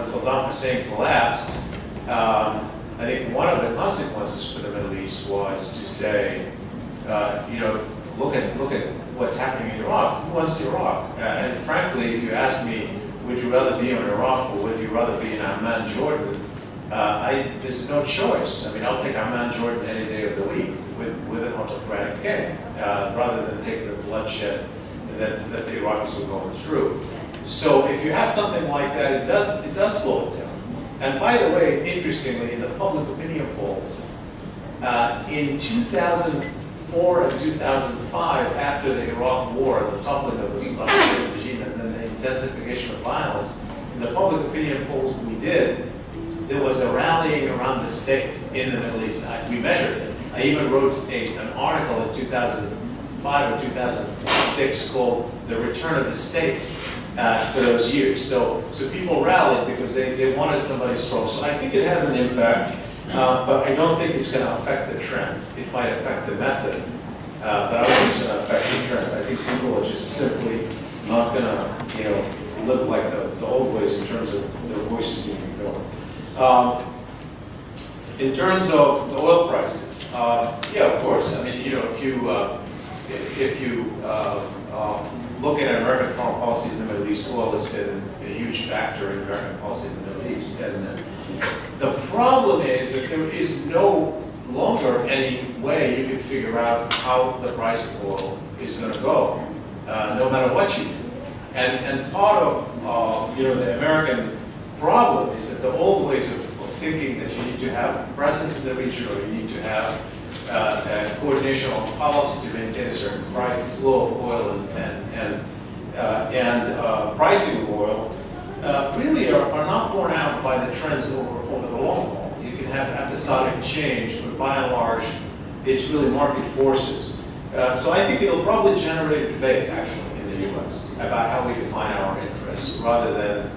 Saddam Hussein collapsed, I think one of the consequences for the Middle East was to say, look at what's happening in Iraq. Who wants Iraq? And frankly, if you ask me, would you rather be in Iraq or would you rather be in Amman, Jordan? There's no choice. I mean, I'll take Amman, Jordan any day of the week with an autocratic king, rather than take the bloodshed that the Iraqis were going through. So if you have something like that, it does slow it down. And by the way, interestingly, in the public opinion polls, in 2004 and 2005, after the Iraq War, the toppling of the Saddam Hussein regime, and then the intensification of violence, in the public opinion polls we did, there was a rallying around the state in the Middle East. We measured it. I even wrote an article in 2005 or 2006 called "The Return of the State" for those years. So people rallied because they wanted somebody strong. So I think it has an impact, but I don't think it's going to affect the trend. It might affect the method, but I don't think it's going to affect the trend. I think people are just simply not going to, live like the old ways in terms of their voices being ignored. In terms of the oil prices, yeah, of course. I mean, if you look at American foreign policy in the Middle East, oil has been a huge factor in American policy in the Middle East. And the problem is that there is no longer any way you can figure out how the price of oil is going to go, no matter what you do. And part of the American problem is that the old ways of thinking that you need to have presence in the region or you need to have coordination on policy to maintain a certain flow of oil and pricing of oil really are not borne out by the trends over the long haul. You can have episodic change, but by and large, it's really market forces. So I think it'll probably generate a debate, actually, in the U.S. about how we define our interests, rather than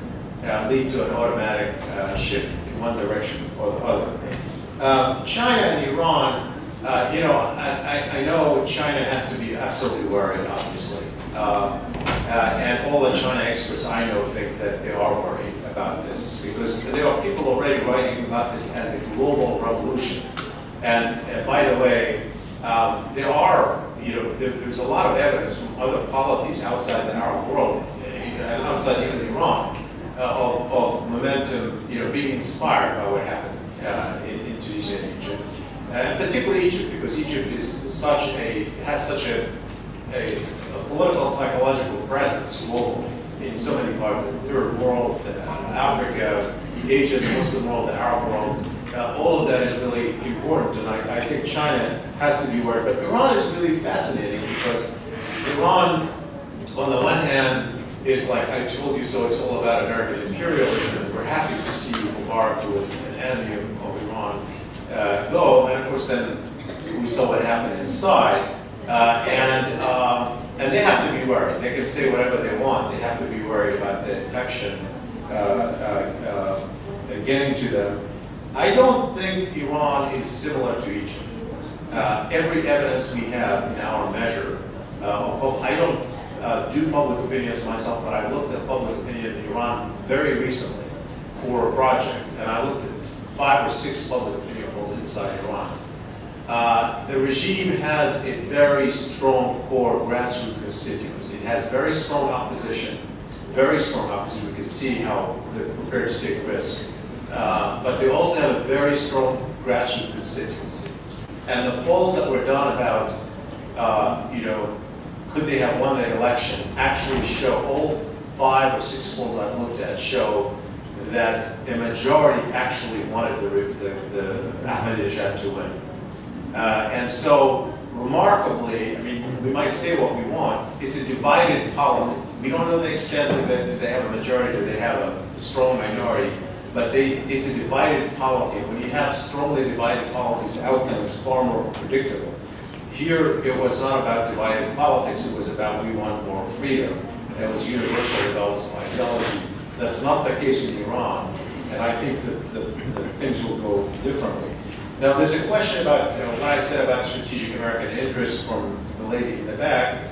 lead to an automatic shift in one direction or the other. China and Iran, I know China has to be absolutely worried, obviously. And all the China experts I know think that they are worried about this, because there are people already writing about this as a global revolution. And by the way, there's a lot of evidence from other polities outside the Arab world, and outside even Iran, of momentum, being inspired by what happened in Tunisia and Egypt, and particularly Egypt, because Egypt has such a political and psychological presence globally in so many parts of the third world, Africa, Asia, the Muslim world, the Arab world. All of that is really important, and I think China has to be worried. But Iran is really fascinating, because Iran, on the one hand, is like I told you so, it's all about American imperialism, and we're happy to see Mubarak, who was an enemy of Iran, go. And of course, then we saw what happened inside. And they have to be worried. They can say whatever they want. They have to be worried about the infection getting to them. I don't think Iran is similar to Egypt. Every evidence we have in our measure, I don't do public opinions myself, but I looked at public opinion in Iran very recently for a project, and I looked at 5 or 6 public opinion polls inside Iran. The regime has a very strong core grassroots constituency. It has very strong opposition. We can see how they're prepared to take risk. But they also have a very strong grassroots constituency. And the polls that were done about, could they have won the election, actually show, all 5 or 6 polls I've looked at show that the majority actually wanted the Ahmadinejad to win. And so, remarkably, I mean, we might say what we want, it's a divided polity. We don't know the extent of it, if they have a majority or they have a strong minority, but it's a divided polity. When you have strongly divided polities, the outcome is far more predictable. Here, it was not about divided politics, it was about we want more freedom. And it was universal regardless of ideology. That's not the case in Iran, and I think that things will go differently. Now, there's a question about what I said about strategic American interests from the lady in the back,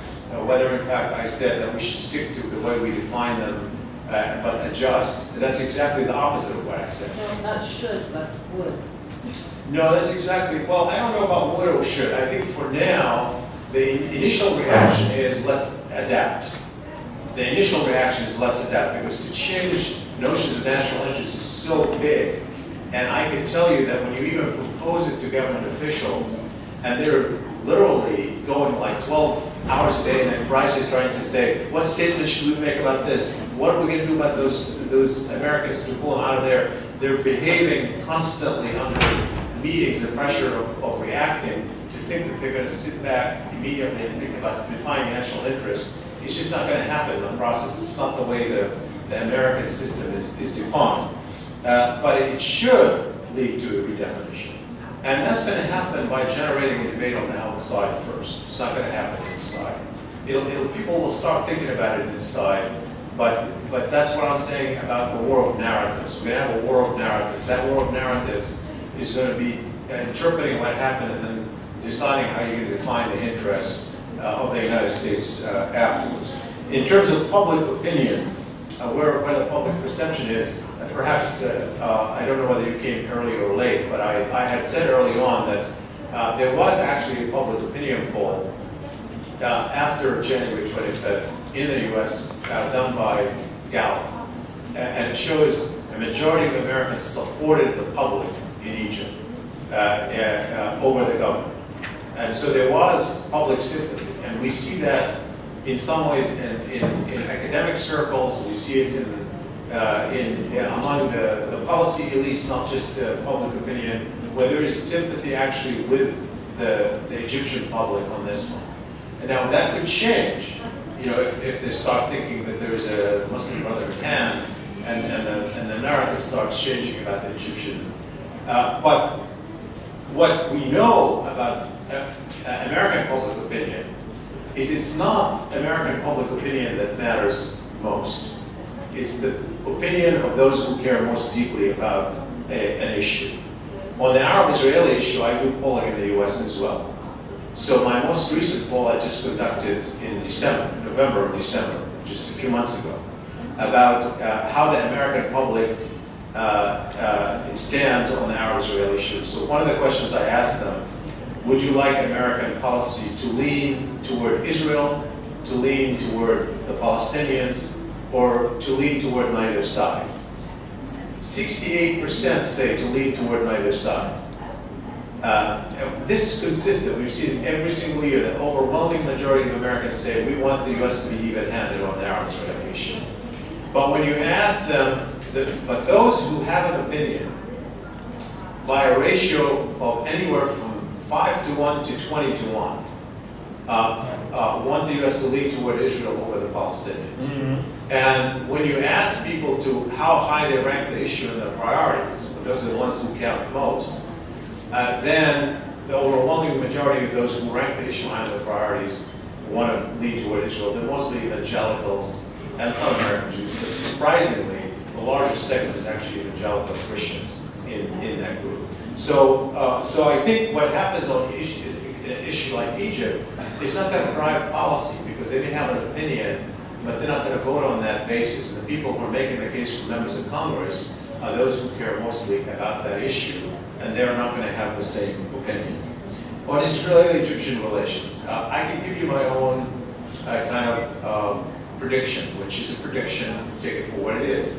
whether in fact I said that we should stick to the way we define them, but adjust. That's exactly the opposite of what I said. No, not should, but would. No, that's exactly, well, I don't know about would or should. I think for now, the initial reaction is let's adapt. The initial reaction is let's adapt, because to change notions of national interest is so big. And I can tell you that when you even propose it to government officials, and they're literally going like 12 hours a day in a crisis trying to say, what statement should we make about this? What are we going to do about those Americans to pull them out of there? They're behaving constantly under meetings, the pressure of reacting, to think that they're going to sit back immediately and think about defining national interest. It's just not going to happen in the process. It's not the way the American system is defined. But it should lead to a redefinition. And that's going to happen by generating a debate on the outside first. It's not going to happen inside. People will start thinking about it inside, but that's what I'm saying about the war of narratives. We're going to have a war of narratives. That war of narratives is going to be interpreting what happened and then deciding how you're going to define the interests of the United States afterwards. In terms of public opinion, where the public perception is, perhaps, I don't know whether you came early or late, but I had said early on that there was actually a public opinion poll after January 25th in the US done by Gallup. And it shows a majority of Americans supported the public in Egypt over the government. And so there was public sympathy. And we see that in some ways in academic circles, we see it among the policy elites, not just public opinion, where there is sympathy actually with the Egyptian public on this one. And now that could change, if they start thinking that there's a Muslim Brotherhood hand, and the narrative starts changing about the Egyptian. But what we know about American public opinion is it's not American public opinion that matters most. It's the opinion of those who care most deeply about an issue. On the Arab-Israeli issue, I do polling in the US as well. So my most recent poll I just conducted in November or December, just a few months ago, about how the American public stands on the Arab-Israeli issue. So one of the questions I asked them, would you like American policy to lean toward Israel, to lean toward the Palestinians, or to lean toward neither side? 68% say to lean toward neither side. This is consistent. We've seen every single year the overwhelming majority of Americans say we want the US to be even-handed on the Arab-Israeli issue. But when you ask them, but those who have an opinion by a ratio of anywhere from 5-to-1 to 20-to-1, want the US to lean toward Israel over the Palestinians. And when you ask people to how high they rank the issue in their priorities, those are the ones who count most, then the overwhelming majority of those who rank the issue high in their priorities want to lean toward Israel. They're mostly evangelicals and some American Jews, but surprisingly, the largest segment is actually evangelical Christians in that group. So I think what happens on an issue like Egypt is not going to drive policy because they may have an opinion, but they're not going to vote on that basis. And the people who are making the case for members of Congress are those who care mostly about that issue, and they're not going to have the same opinion. On Israeli-Egyptian relations, I can give you my own kind of prediction, which is a prediction, take it for what it is.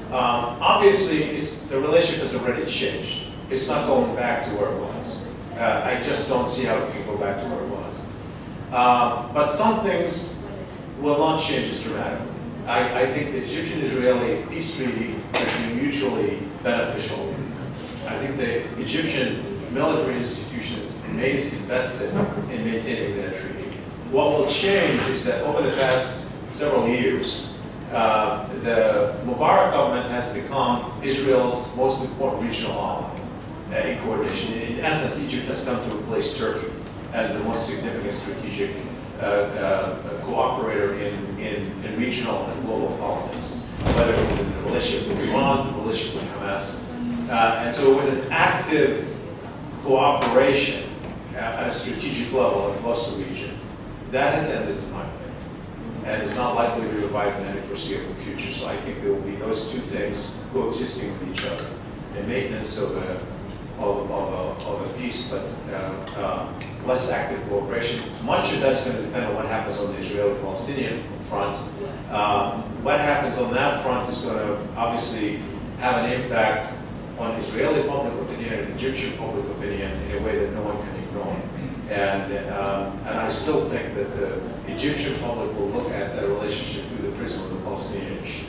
Obviously, the relationship has already changed. It's not going back to where it was. I just don't see how it can go back to where it was. But some things will not change as dramatically. I think the Egyptian-Israeli peace treaty has been mutually beneficial. I think the Egyptian military institution remains invested in maintaining that treaty. What will change is that over the past several years, the Mubarak government has become Israel's most important regional ally in coordination. In essence, Egypt has come to replace Turkey as the most significant strategic cooperator in regional and global politics, whether it was in the relationship with Iran, the relationship with Hamas. And so it was an active cooperation at a strategic level across the region. That has ended, in my opinion, and is not likely to be revived in any foreseeable future. So I think there will be those two things coexisting with each other: the maintenance of a peace, but less active cooperation. Much of that's going to depend on what happens on the Israeli-Palestinian front. What happens on that front is going to obviously have an impact on Israeli public opinion and Egyptian public opinion in a way that no one can ignore. And I still think that the Egyptian public will look at that relationship through the prism of the Palestinian issue.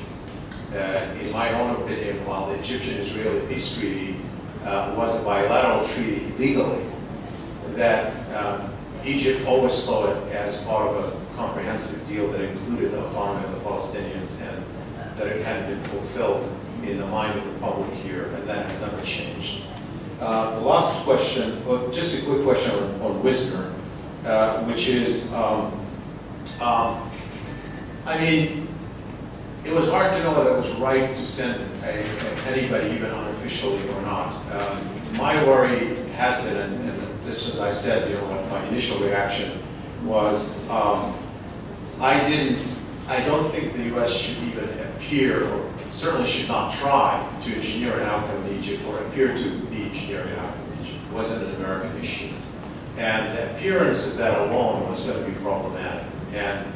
In my own opinion, while the Egyptian-Israeli peace treaty was a bilateral treaty legally, that Egypt always saw it as part of a comprehensive deal that included the autonomy of the Palestinians, and that it hadn't been fulfilled in the mind of the public here, and that has never changed. The last question, well, just a quick question on Wisner, which is, I mean, it was hard to know whether it was right to send anybody, even unofficially or not. My worry has been, and just as I said, my initial reaction was, I don't think the U.S. should even appear, or certainly should not try to engineer an outcome in Egypt, or appear to be engineering an outcome in Egypt. It wasn't an American issue. And the appearance of that alone was going to be problematic. And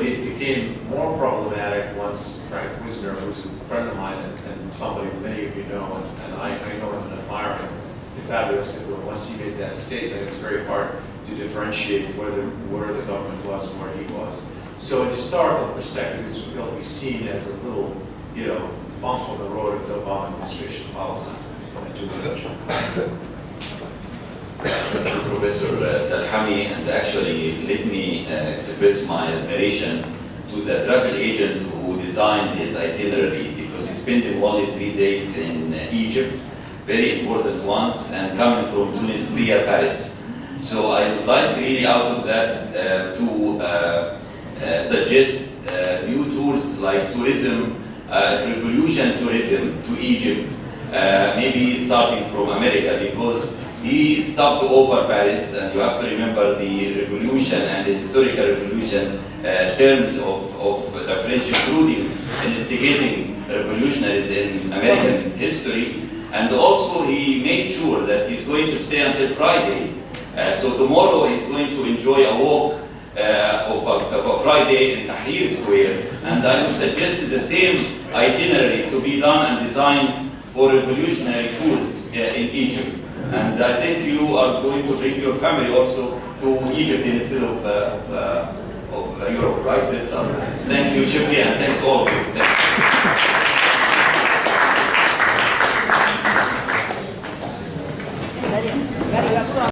it became more problematic once Frank Wisner, who's a friend of mine and somebody many of you know, and I know him and admire him, the fabulous people, once he made that statement, it was very hard to differentiate where the government was and where he was. So in historical perspective, it's going to be seen as a little, bump on the road of the Obama administration policy. Professor Telhami, and actually let me express my admiration to the travel agent who designed his itinerary, because he spent only 3 days in Egypt, very important ones, and coming from Tunis via Paris. So I would like really out of that to suggest new tours like tourism, revolution tourism to Egypt, maybe starting from America, because he stopped over Paris, and you have to remember the revolution and the historical revolution terms of the French, including instigating revolutionaries in American history. And also he made sure that he's going to stay until Friday. So tomorrow he's going to enjoy a walk of a Friday in Tahrir Square. And I would suggest the same itinerary to be done and designed for revolutionary tours in Egypt. And I think you are going to bring your family also to Egypt instead of Europe, right? This summer. Thank you, Shibley, and thanks all of you. Thank you.